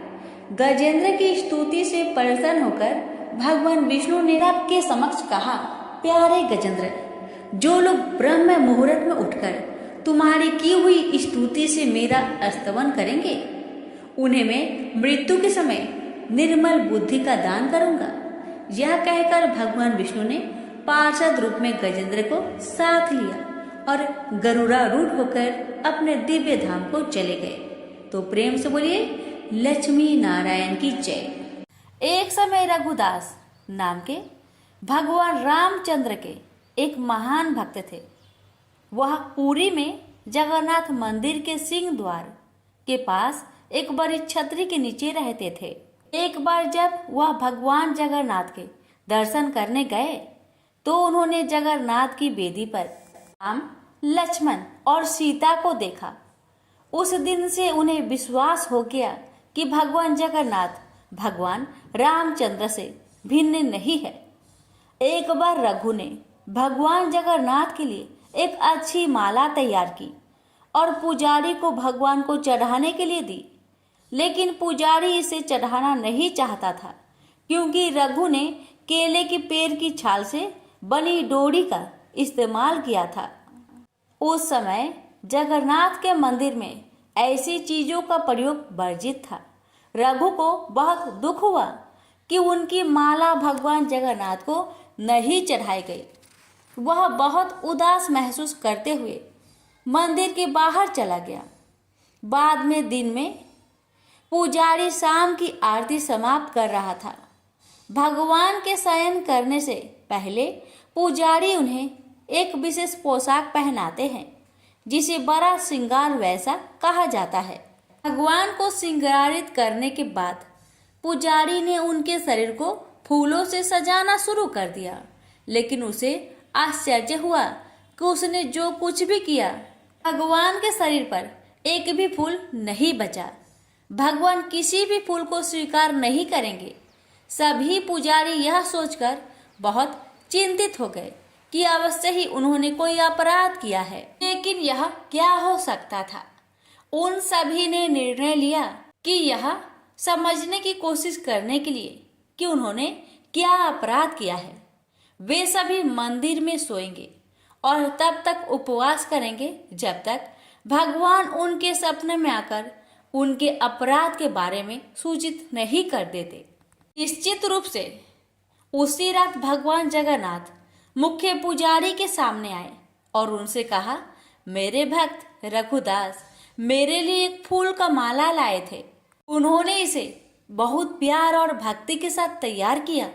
गजेंद्र की स्तुति से प्रसन्न होकर भगवान विष्णु ने सबके समक्ष कहा, प्यारे गजेंद्र, जो लोग ब्रह्म मुहूर्त में उठकर तुम्हारी की हुई स्तुति से मेरा स्तवन करेंगे, उन्हें मैं मृत्यु के समय निर्मल बुद्धि का दान करूंगा। यह कहकर भगवान विष्णु ने पार्षद रूप में गजेंद्र को साथ लिया और गरुड़ारूढ़ होकर अपने दिव्य धाम को चले गए। तो प्रेम से बोलिए लक्ष्मी नारायण की जय। एक समय रघुदास नाम के भगवान रामचंद्र के एक महान भक्त थे। वह पुरी में जगन्नाथ मंदिर के सिंह द्वार के पास एक बड़ी छतरी के नीचे रहते थे। एक बार जब वह भगवान जगन्नाथ के दर्शन करने गए तो उन्होंने जगन्नाथ की बेदी पर राम, लक्ष्मण और सीता को देखा। उस दिन से उन्हें विश्वास हो गया कि भगवान जगन्नाथ भगवान रामचंद्र से भिन्न नहीं है। एक बार रघु ने भगवान जगन्नाथ के लिए एक अच्छी माला तैयार की और पुजारी को भगवान को चढ़ाने के लिए दी, लेकिन पुजारी इसे चढ़ाना नहीं चाहता था क्योंकि रघु ने केले के पेड़ की छाल से बनी डोरी का इस्तेमाल किया था। उस समय जगन्नाथ के मंदिर में ऐसी चीजों का प्रयोग वर्जित था। रघु को बहुत दुख हुआ कि उनकी माला भगवान जगन्नाथ को नहीं चढ़ाई गई। वह बहुत उदास महसूस करते हुए मंदिर के बाहर चला गया। बाद में दिन में पुजारी शाम की आरती समाप्त कर रहा था। भगवान के शयन करने से पहले पुजारी उन्हें एक विशेष पोशाक पहनाते हैं जिसे बड़ा श्रृंगार वैसा कहा जाता है। भगवान को श्रृंगारित करने के बाद पुजारी ने उनके शरीर को फूलों से सजाना शुरू कर दिया, लेकिन उसे आश्चर्य हुआ कि उसने जो कुछ भी किया भगवान के शरीर पर एक भी फूल नहीं बचा। भगवान किसी भी फूल को स्वीकार नहीं करेंगे। सभी पुजारी यह सोचकर बहुत चिंतित हो गए कि अवश्य ही उन्होंने कोई अपराध किया है, लेकिन यह क्या हो सकता था। उन सभी ने निर्णय लिया कि यह समझने की कोशिश करने के लिए कि उन्होंने क्या अपराध किया है। वे सभी मंदिर में सोएंगे और तब तक उपवास करेंगे जब तक भगवान उनके सपने में आकर उनके अपराध के बारे में सूचित नहीं कर देते। निश्चित रूप से उसी रात भगवान जगन्नाथ मुख्य पुजारी के सामने आए और उनसे कहा, मेरे भक्त रघुदास मेरे लिए एक फूल का माला लाए थे। उन्होंने इसे बहुत प्यार और भक्ति के साथ तैयार किया।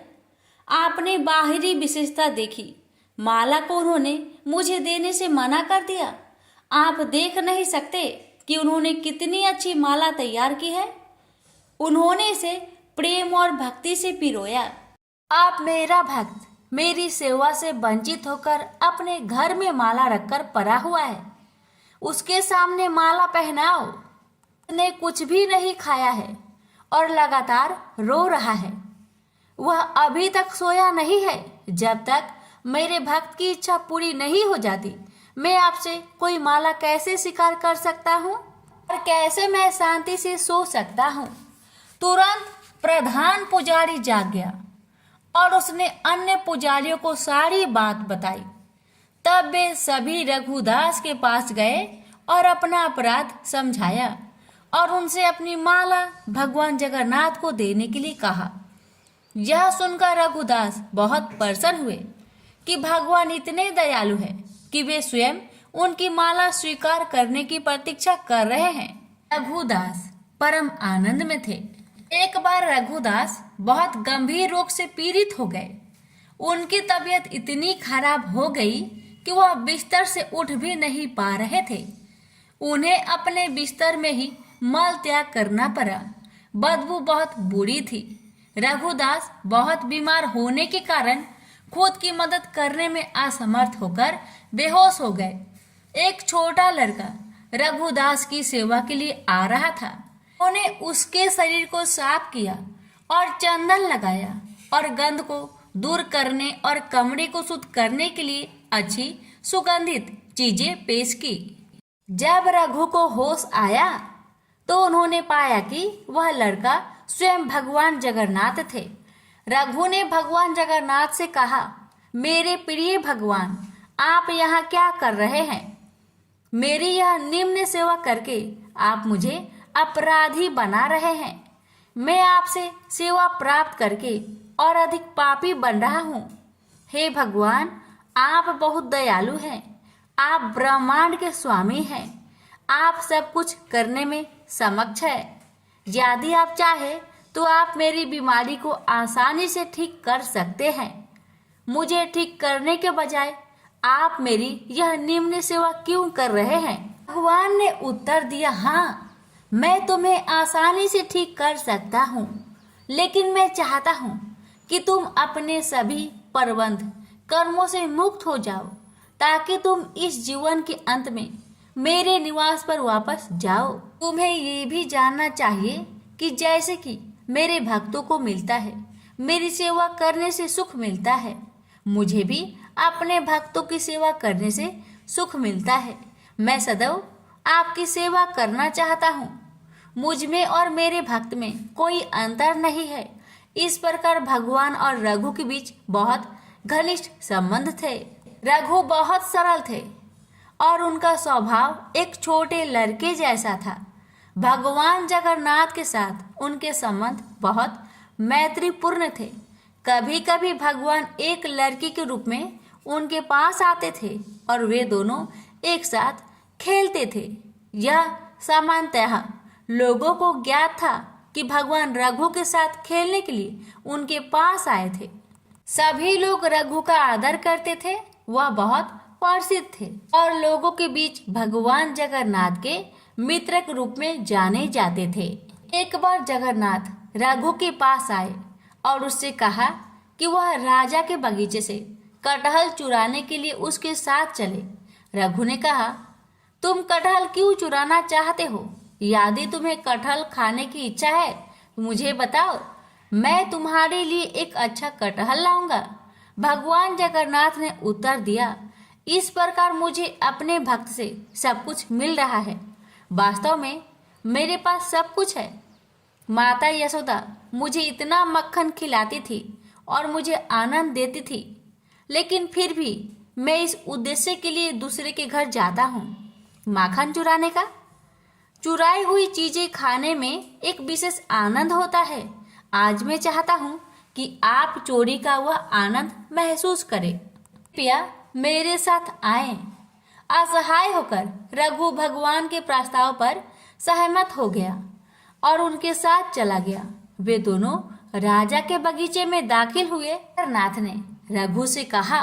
आपने बाहरी विशेषता देखी, माला को उन्होंने मुझे देने से मना कर दिया। आप देख नहीं सकते कि उन्होंने कितनी अच्छी माला तैयार की है। उन्होंने इसे प्रेम और भक्ति से पिरोया। आप मेरा भक्त मेरी सेवा से वंचित होकर अपने घर में माला रखकर पड़ा हुआ है, उसके सामने माला पहनाओ। उसने कुछ भी नहीं खाया है और लगातार रो रहा है। वह अभी तक सोया नहीं है। जब तक मेरे भक्त की इच्छा पूरी नहीं हो जाती, मैं आपसे कोई माला कैसे स्वीकार कर सकता हूँ और कैसे मैं शांति से सो सकता हूँ। तुरंत प्रधान पुजारी जाग गया और उसने अन्य पुजारियों को सारी बात बताई। तब वे सभी रघुदास के पास गए और अपना अपराध समझाया और उनसे अपनी माला भगवान जगन्नाथ को देने के लिए कहा। यह सुनकर रघुदास बहुत प्रसन्न हुए कि भगवान इतने दयालु हैं कि वे स्वयं उनकी माला स्वीकार करने की प्रतीक्षा कर रहे हैं। रघुदास परम आनंद में थे। एक बार रघुदास बहुत गंभीर रोग से पीड़ित हो गए। उनकी तबीयत इतनी खराब हो गई कि वह बिस्तर से उठ भी नहीं पा रहे थे। उन्हें अपने बिस्तर में ही मल त्याग करना पड़ा। बदबू बहुत बुरी थी। रघुदास बहुत बीमार होने के कारण खुद की मदद करने में असमर्थ होकर बेहोश हो गए। एक छोटा लड़का रघुदास की सेवा के लिए आ रहा था। उन्होंने उसके शरीर को साफ किया और चंदन लगाया और गंध को दूर करने और कमरे को शुद्ध करने के लिए अच्छी सुगंधित चीजें पेश की। जब रघु को होश आया तो उन्होंने पाया कि वह लड़का स्वयं भगवान जगन्नाथ थे। रघु ने भगवान जगन्नाथ से कहा, मेरे प्रिय भगवान, आप यहाँ क्या कर रहे हैं? मेरी यह निम्न सेवा करके आप मुझे अपराधी बना रहे हैं। मैं आपसे सेवा प्राप्त करके और अधिक पापी बन रहा हूँ। हे भगवान, आप बहुत दयालु हैं। आप ब्रह्मांड के स्वामी हैं। आप सब कुछ करने में समक्ष है। यदि आप चाहे तो आप मेरी बीमारी को आसानी से ठीक कर सकते हैं। मुझे ठीक करने के बजाय आप मेरी यह निम्न सेवा क्यों कर रहे हैं? भगवान ने उत्तर दिया, हाँ, मैं तुम्हें आसानी से ठीक कर सकता हूँ, लेकिन मैं चाहता हूँ कि तुम अपने सभी प्रबंध कर्मों से मुक्त हो जाओ, ताकि तुम इस जीवन के अंत में मेरे निवास पर वापस जाओ। तुम्हें ये भी जानना चाहिए कि जैसे कि मेरे भक्तों को मिलता है, मेरी सेवा करने से सुख मिलता है, मुझे भी अपने भक्तों की सेवा करने से सुख मिलता है। मैं सदैव आपकी सेवा करना चाहता हूँ। मुझ में और मेरे भक्त में कोई अंतर नहीं है। इस प्रकार भगवान और रघु के बीच बहुत घनिष्ठ संबंध थे। रघु बहुत सरल थे और उनका स्वभाव एक छोटे लड़के जैसा था। भगवान जगन्नाथ के साथ उनके संबंध बहुत मैत्रीपूर्ण थे। कभी कभी भगवान एक लड़की के रूप में उनके पास आते थे और वे दोनों एक साथ खेलते थे। यह सामान्यतः लोगों को ज्ञात था कि भगवान रघु के साथ खेलने के लिए उनके पास आए थे। सभी लोग रघु का आदर करते थे। वह बहुत प्रसिद्ध थे और लोगों के बीच भगवान जगन्नाथ के मित्र के रूप में जाने जाते थे। एक बार जगन्नाथ रघु के पास आए और उससे कहा कि वह राजा के बगीचे से कटहल चुराने के लिए उसके साथ चले। रघु ने कहा, तुम कटहल क्यों चुराना चाहते हो? यदि तुम्हें कटहल खाने की इच्छा है तो मुझे बताओ, मैं तुम्हारे लिए एक अच्छा कटहल लाऊंगा। भगवान जगन्नाथ ने उत्तर दिया, इस प्रकार मुझे अपने भक्त से सब कुछ मिल रहा है। वास्तव में मेरे पास सब कुछ है। माता यशोदा मुझे इतना मक्खन खिलाती थी और मुझे आनंद देती थी, लेकिन फिर भी मैं इस उद्देश्य के लिए दूसरे के घर जाता हूँ, माखन चुराने का। चुराई हुई चीजें खाने में एक विशेष आनंद होता है। आज मैं चाहता हूँ कि आप चोरी का वह आनंद महसूस करें। कृपया मेरे साथ आए। असहाय होकर रघु भगवान के प्रस्ताव पर सहमत हो गया और उनके साथ चला गया। वे दोनों राजा के बगीचे में दाखिल हुए। जगन्नाथ ने रघु से कहा,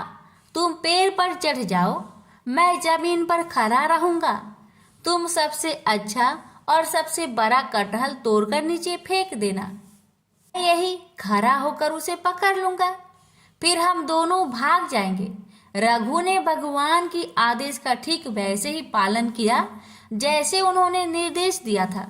तुम पेड़ पर चढ़ जाओ, मैं जमीन पर खड़ा रहूंगा। तुम सबसे अच्छा और सबसे बड़ा कटहल तोड़कर नीचे फेंक देना। मैं यही खड़ा होकर उसे पकड़ लूंगा, फिर हम दोनों भाग जाएंगे। रघु ने भगवान की आदेश का ठीक वैसे ही पालन किया जैसे उन्होंने निर्देश दिया था।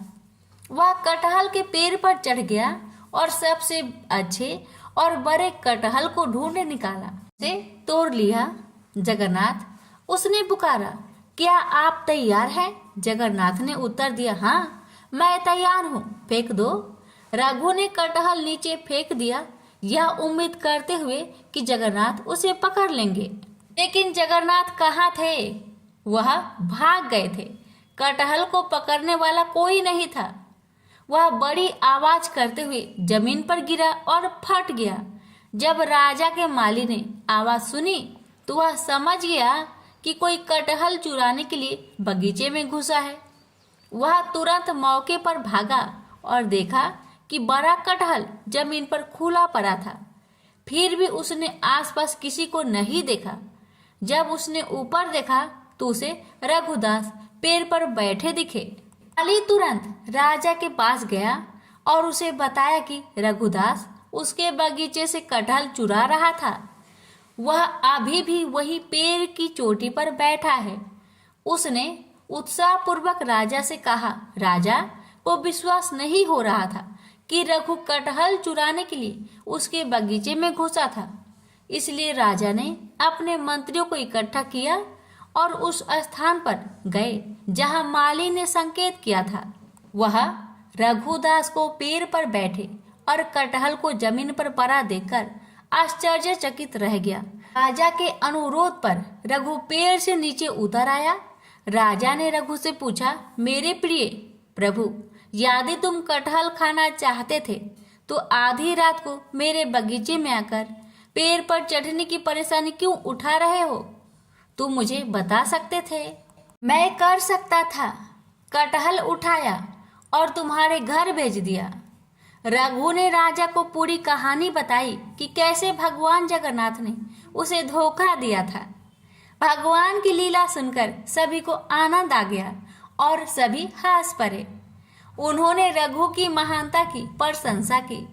वह कटहल के पेड़ पर चढ़ गया और सबसे अच्छे और बड़े कटहल को ढूंढ निकाला, उसे तोड़ लिया। जगन्नाथ उसने पुकारा, क्या आप तैयार हैं? जगन्नाथ ने उत्तर दिया, हाँ, मैं तैयार हूँ, फेंक दो। रघु ने कटहल नीचे फेंक दिया, यह उम्मीद करते हुए कि जगन्नाथ उसे पकड़ लेंगे। लेकिन जगन्नाथ कहाँ थे? वह भाग गए थे। कटहल को पकड़ने वाला कोई नहीं था। वह बड़ी आवाज करते हुए जमीन पर गिरा और फट गया। जब राजा के माली ने आवाज सुनी तो वह समझ गया कि कोई कटहल चुराने के लिए बगीचे में घुसा है। वह तुरंत मौके पर भागा और देखा कि बड़ा कटहल जमीन पर खुला पड़ा था। फिर भी उसने आसपास किसी को नहीं देखा। जब उसने ऊपर देखा तो उसे रघुदास पेड़ पर बैठे दिखे। माली तुरंत राजा के पास गया और उसे बताया कि रघुदास उसके बगीचे से कटहल चुरा रहा था। वह अभी भी वही पेड़ की चोटी पर बैठा है। उसने उत्साहपूर्वक राजा से कहा। राजा को विश्वास नहीं हो रहा था कि रघु कटहल चुराने के लिए उसके बगीचे में घुसा था। इसलिए राजा ने अपने मंत्रियों को इकट्ठा किया और उस स्थान पर गए जहां माली ने संकेत किया था। वह रघुदास को पेड़ पर बैठे और कटहल को जमीन पर पड़ा देखकर आश्चर्यचकित रह गया। राजा के अनुरोध पर रघु पेड़ से नीचे उतर आया। राजा ने रघु से पूछा, मेरे प्रिय प्रभु, यदि तुम कटहल खाना चाहते थे तो आधी रात को मेरे बगीचे में आकर पेड़ पर चढ़ने की परेशानी क्यों उठा रहे हो? तुम मुझे बता सकते थे। मैं कर सकता था। कटहल उठाया और तुम्हारे घर भेज दिया। रघु ने राजा को पूरी कहानी बताई कि कैसे भगवान जगन्नाथ ने उसे धोखा दिया था। भगवान की लीला सुनकर सभी को आनंद आ गया और सभी हंस पड़े। उन्होंने रघु की महानता की प्रशंसा की।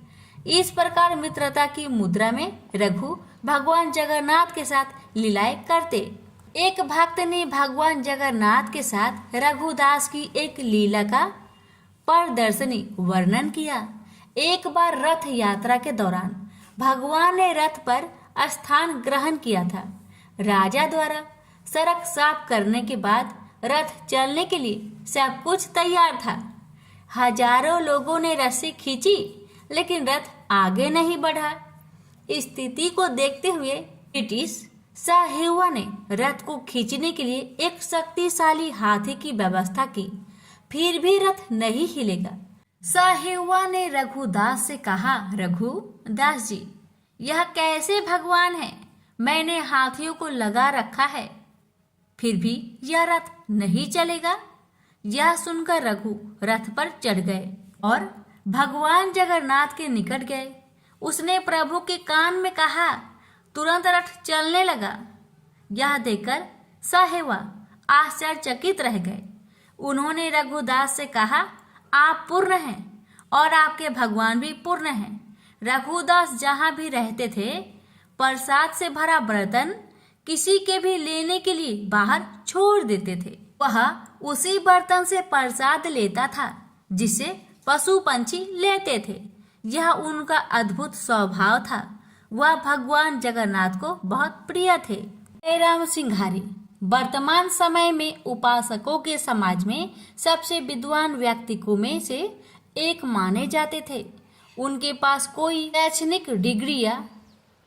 इस प्रकार मित्रता की मुद्रा में रघु भगवान जगन्नाथ के साथ लीलाएं करते। एक भक्त ने भगवान जगन्नाथ के साथ रघुदास की एक लीला का प्रदर्शनी वर्णन किया। एक बार रथ यात्रा के दौरान भगवान ने रथ पर स्थान ग्रहण किया था। राजा द्वारा सड़क साफ करने के बाद रथ चलने के लिए सब कुछ तैयार था। हजारों लोगों ने रस्सी खींची लेकिन रथ आगे नहीं बढ़ा। स्थिति को देखते हुए ब्रिटिश साहिवा ने रथ को खींचने के लिए एक शक्तिशाली हाथी की व्यवस्था की, फिर भी रथ नहीं हिलेगा। साहिवा ने रघुदास से कहा, रघुदास जी, यह कैसे भगवान है? मैंने हाथियों को लगा रखा है, फिर भी यह रथ नहीं चलेगा। यह सुनकर रघु रथ पर चढ़ गए और भगवान जगन्नाथ के निकट गए। उसने प्रभु के कान में कहा, तुरंत रथ चलने लगा। यह देखकर साहिवा आश्चर्यचकित रह गए। उन्होंने रघुदास से कहा, आप पूर्ण हैं और आपके भगवान भी पूर्ण हैं। रघुदास जहाँ भी रहते थे प्रसाद से भरा बर्तन किसी के भी लेने के लिए बाहर छोड़ देते थे। वह उसी बर्तन से प्रसाद लेता था जिसे पशु पंछी लेते थे। यह उनका अद्भुत स्वभाव था। वह भगवान जगन्नाथ को बहुत प्रिय थे। जयराम सिंघारी वर्तमान समय में उपासकों के समाज में सबसे विद्वान व्यक्तियों में से एक माने जाते थे। उनके पास कोई शैक्षणिक डिग्री या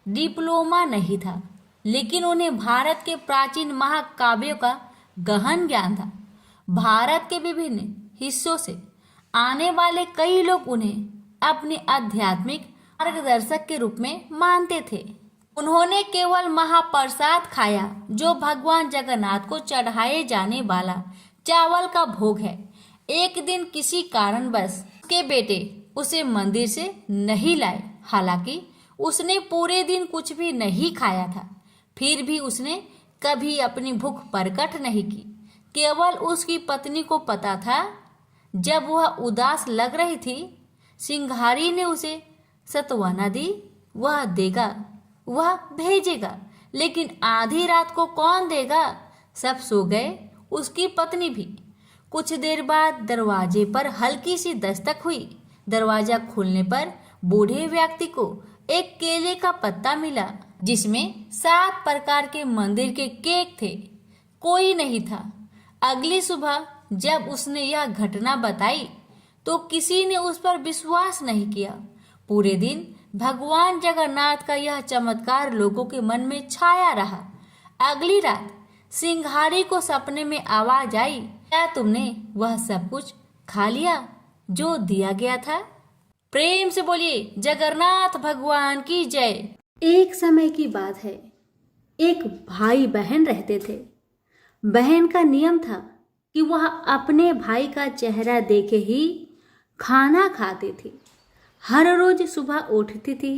डिप्लोमा नहीं था, लेकिन उन्हें भारत के प्राचीन महाकाव्यों का गहन ज्ञान था। भारत के विभिन्न हिस्सों से आने वाले कई लोग उन्हें अपने आध्यात्मिक मार्गदर्शक के रूप में मानते थे। उन्होंने केवल महाप्रसाद खाया जो भगवान जगन्नाथ को चढ़ाए जाने वाला चावल का भोग है। एक दिन किसी कारणवश उसके बेटे उसे मंदिर से नहीं लाए। हालांकि उसने पूरे दिन कुछ भी नहीं खाया था, फिर भी उसने कभी अपनी भूख प्रकट नहीं की। केवल उसकी पत्नी को पता था। जब वह उदास लग रही थी, सिंघारी ने उसे सत्वना दी, वह देगा, वह भेजेगा, लेकिन आधी रात को कौन देगा? सब सो गए, उसकी पत्नी भी। कुछ देर बाद दरवाजे पर हल्की सी दस्तक हुई। दरवाजा खुलने पर बूढ़े व्यक्ति को एक केले का पत्ता मिला जिसमें 7 प्रकार के मंदिर के केक थे। कोई नहीं था। अगली सुबह जब उसने यह घटना बताई तो किसी ने उस पर विश्वास नहीं किया। पूरे दिन भगवान जगन्नाथ का यह चमत्कार लोगों के मन में छाया रहा। अगली रात सिंघारी को सपने में आवाज आई, क्या तुमने वह सब कुछ खा लिया जो दिया गया था? प्रेम से बोलिए जगन्नाथ भगवान की जय। एक समय की बात है, एक भाई बहन रहते थे। बहन का नियम था कि वह अपने भाई का चेहरा देखे ही खाना खाती थी। हर रोज सुबह उठती थी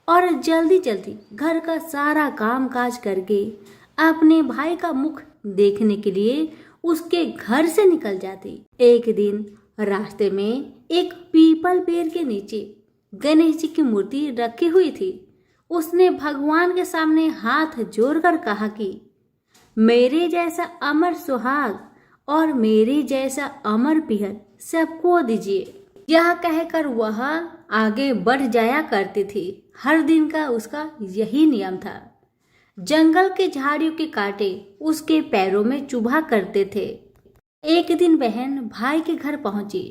और जल्दी जल्दी घर का सारा काम काज करके अपने भाई का मुख देखने के लिए उसके घर से निकल जाती। एक दिन रास्ते में एक पीपल पेड़ के नीचे गणेश जी की मूर्ति रखी हुई थी। उसने भगवान के सामने हाथ जोड़कर कहा कि मेरे जैसा अमर सुहाग और मेरे जैसा अमर पिहर सबको दीजिए। यह कहकर वह आगे बढ़ जाया करती थी। हर दिन का उसका यही नियम था। जंगल के झाड़ियों के कांटे उसके पैरों में चुभा करते थे। एक दिन बहन भाई के घर पहुंची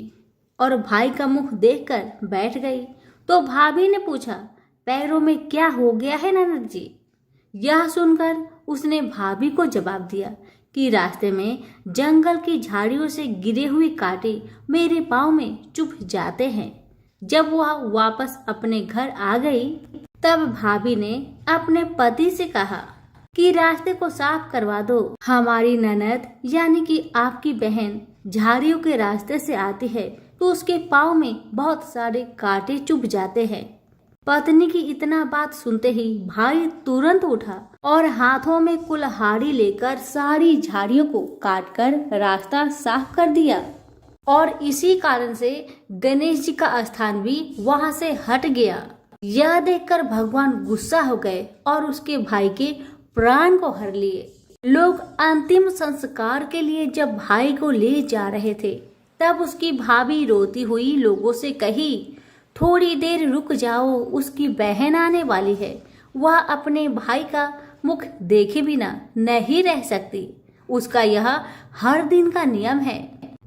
और भाई का मुख देखकर बैठ गई तो भाभी ने पूछा, पैरों में क्या हो गया है ननद जी? यह सुनकर उसने भाभी को जवाब दिया कि रास्ते में जंगल की झाड़ियों से गिरे हुए कांटे मेरे पाँव में चुभ जाते हैं। जब वह वापस अपने घर आ गई तब भाभी ने अपने पति से कहा कि रास्ते को साफ करवा दो। हमारी ननद यानी कि आपकी बहन झाड़ियों के रास्ते से आती है तो उसके पाँव में बहुत सारे कांटे चुभ जाते हैं। पत्नी की इतना बात सुनते ही भाई तुरंत उठा और हाथों में कुल्हाड़ी लेकर सारी झाड़ियों को काटकर रास्ता साफ कर दिया। और इसी कारण से गणेश जी का स्थान भी वहां से हट गया। यह देखकर भगवान गुस्सा हो गए और उसके भाई के प्राण को हर लिए। लोग अंतिम संस्कार के लिए जब भाई को ले जा रहे थे तब उसकी भाभी रोती हुई लोगों से कही, थोड़ी देर रुक जाओ, उसकी बहन आने वाली है, वह अपने भाई का मुख देखे बिना नहीं रह सकती, उसका यह हर दिन का नियम है।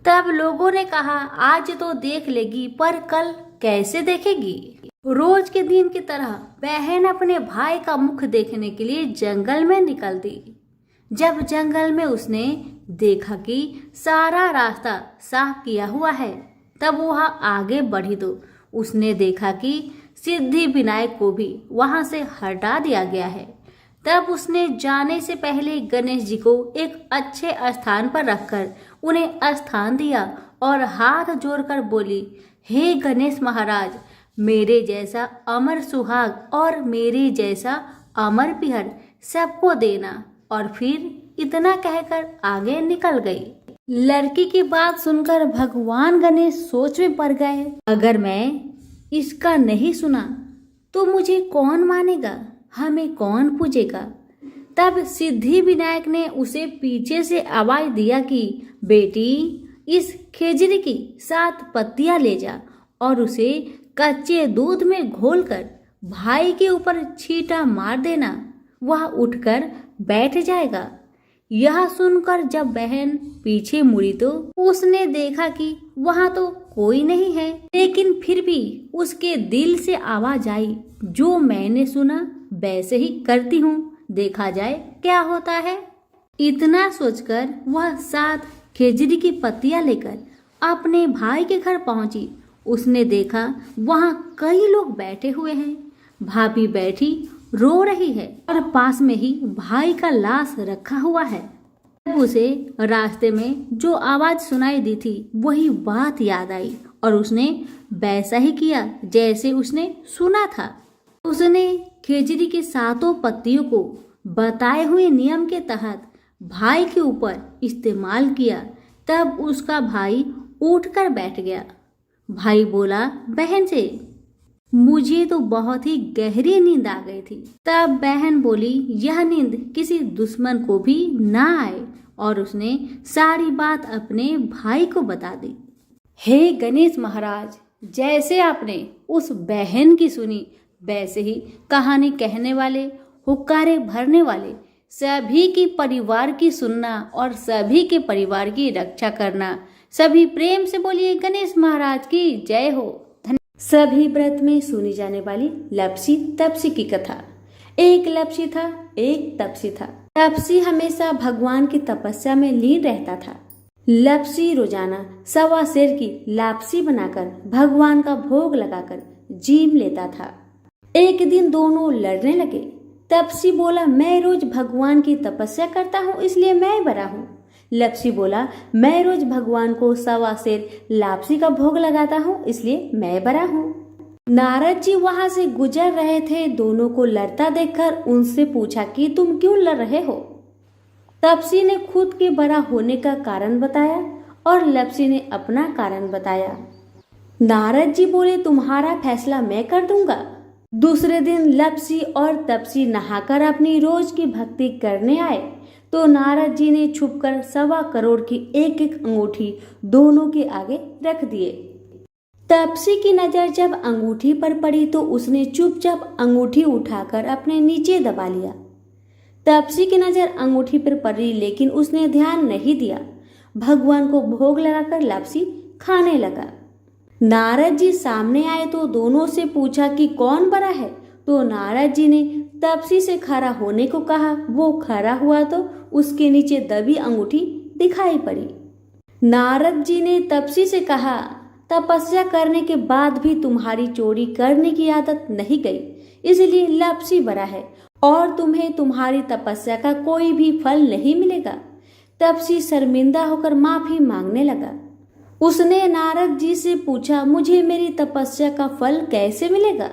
तब लोगों ने कहा, आज तो देख लेगी पर कल कैसे देखेगी। रोज के दिन की तरह बहन अपने भाई का मुख देखने के लिए जंगल में निकल दी। जब जंगल में उसने देखा कि सारा रास्ता साफ किया हुआ है तब वह आगे बढ़ी तो उसने देखा कि सिद्धि विनायक को भी वहां से हटा दिया गया है। तब उसने जाने से पहले गणेश जी को एक अच्छे स्थान पर रखकर उन्हें स्थान दिया और हाथ जोड़कर बोली, हे गणेश महाराज, मेरे जैसा अमर सुहाग और मेरे जैसा अमर पिहर सबको देना। और फिर इतना कहकर आगे निकल गई। लड़की की बात सुनकर भगवान गणेश सोच में पड़ गए, अगर मैं इसका नहीं सुना तो मुझे कौन मानेगा, हमें कौन पूजेगा। तब सिद्धि विनायक ने उसे पीछे से आवाज दिया कि बेटी, इस खेजड़ी की 7 पत्तियां ले जा और उसे कच्चे दूध में घोलकर भाई के ऊपर छींटा मार देना, वह उठकर बैठ जाएगा। यह सुनकर जब बहन पीछे मुड़ी तो उसने देखा कि वहां तो कोई नहीं है, लेकिन फिर भी उसके दिल से आवाज आई, जो मैंने सुना वैसे ही करती हूँ, देखा जाए क्या होता है। इतना सोचकर वह 7 खेजड़ी की पत्तियां लेकर अपने भाई के घर पहुंची। उसने देखा वहां कई लोग बैठे हुए हैं, भाभी बैठी रो रही है और पास में ही भाई का लाश रखा हुआ है। तब उसे रास्ते में जो आवाज सुनाई दी थी वही बात याद आई और उसने वैसा ही किया जैसे उसने सुना था। उसने खेजड़ी के 7 पत्तियों को बताए हुए नियम के तहत भाई के ऊपर इस्तेमाल किया। तब उसका भाई उठकर बैठ गया। भाई बोला बहन से, मुझे तो बहुत ही गहरी नींद आ गई थी। तब बहन बोली, यह नींद किसी दुश्मन को भी ना आए, और उसने सारी बात अपने भाई को बता दी। हे गणेश महाराज, जैसे आपने उस बहन की सुनी वैसे ही कहानी कहने वाले, हुक्कारे भरने वाले सभी की परिवार की सुनना और सभी के परिवार की रक्षा करना। सभी प्रेम से बोलिए गणेश महाराज की जय हो। सभी व्रत में सुनी जाने वाली लपसी तपसी की कथा। एक लपसी था, एक तपसी था। तपसी हमेशा भगवान की तपस्या में लीन रहता था। लपसी रोजाना 1.25 सेर की लापसी बनाकर भगवान का भोग लगाकर जीम लेता था। एक दिन दोनों लड़ने लगे। तपसी बोला, मैं रोज भगवान की तपस्या करता हूँ इसलिए मैं बड़ा हूँ। लपसी बोला, मैं रोज भगवान को 1.25 सेर लापसी का भोग लगाता हूँ इसलिए मैं बड़ा हूँ। नारद जी वहां से गुजर रहे थे। दोनों को लड़ता देखकर उनसे पूछा कि तुम क्यों लड़ रहे हो। तपसी ने खुद के बड़ा होने का कारण बताया और लपसी ने अपना कारण बताया। नारद जी बोले, तुम्हारा फैसला मैं कर दूंगा। दूसरे दिन लपसी और तपसी नहाकर अपनी रोज की भक्ति करने आए तो नारद जी ने छुपकर 1.25 करोड़ की एक अंगूठी दोनों के आगे रख दिए। तपसी की नजर जब अंगूठी पर पड़ी तो उसने चुपचाप अंगूठी उठाकर अपने नीचे दबा लिया। तपसी की नजर अंगूठी पर पड़ी लेकिन उसने ध्यान नहीं दिया। भगवान को भोग लगाकर लपसी खाने लगा। नारद जी सामने आए तो दोनों से पूछा कि कौन बड़ा है, तो नारद जी ने तपसी से खड़ा होने को कहा। वो खड़ा हुआ तो उसके नीचे दबी अंगूठी दिखाई पड़ी। नारद जी ने तपसी से कहा, तपस्या करने के बाद भी तुम्हारी चोरी करने की आदत नहीं गई, इसलिए लपसी बड़ा है और तुम्हें तुम्हारी तपस्या का कोई भी फल नहीं मिलेगा। तपसी शर्मिंदा होकर माफी मांगने लगा। उसने नारद जी से पूछा, मुझे मेरी तपस्या का फल कैसे मिलेगा।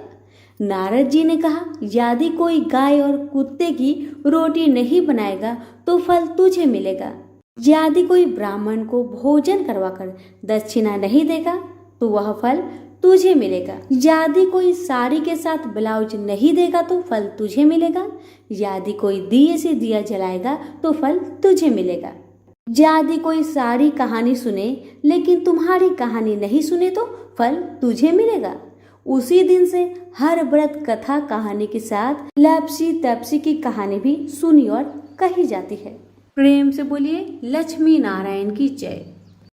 नारद जी ने कहा, यदि कोई गाय और कुत्ते की रोटी नहीं बनाएगा तो फल तुझे मिलेगा। यदि कोई ब्राह्मण को भोजन करवाकर दक्षिणा नहीं देगा तो वह फल तुझे मिलेगा। यदि कोई साड़ी के साथ ब्लाउज नहीं देगा तो फल तुझे मिलेगा। यदि कोई दिए से दिया जलाएगा तो फल तुझे मिलेगा। यदि कोई सारी कहानी सुने लेकिन तुम्हारी कहानी नहीं सुने तो फल तुझे मिलेगा। उसी दिन से हर व्रत कथा कहानी के साथ लैप्सी तैप्सी की कहानी भी सुनी और कही जाती है। प्रेम से बोलिए लक्ष्मी नारायण की जय।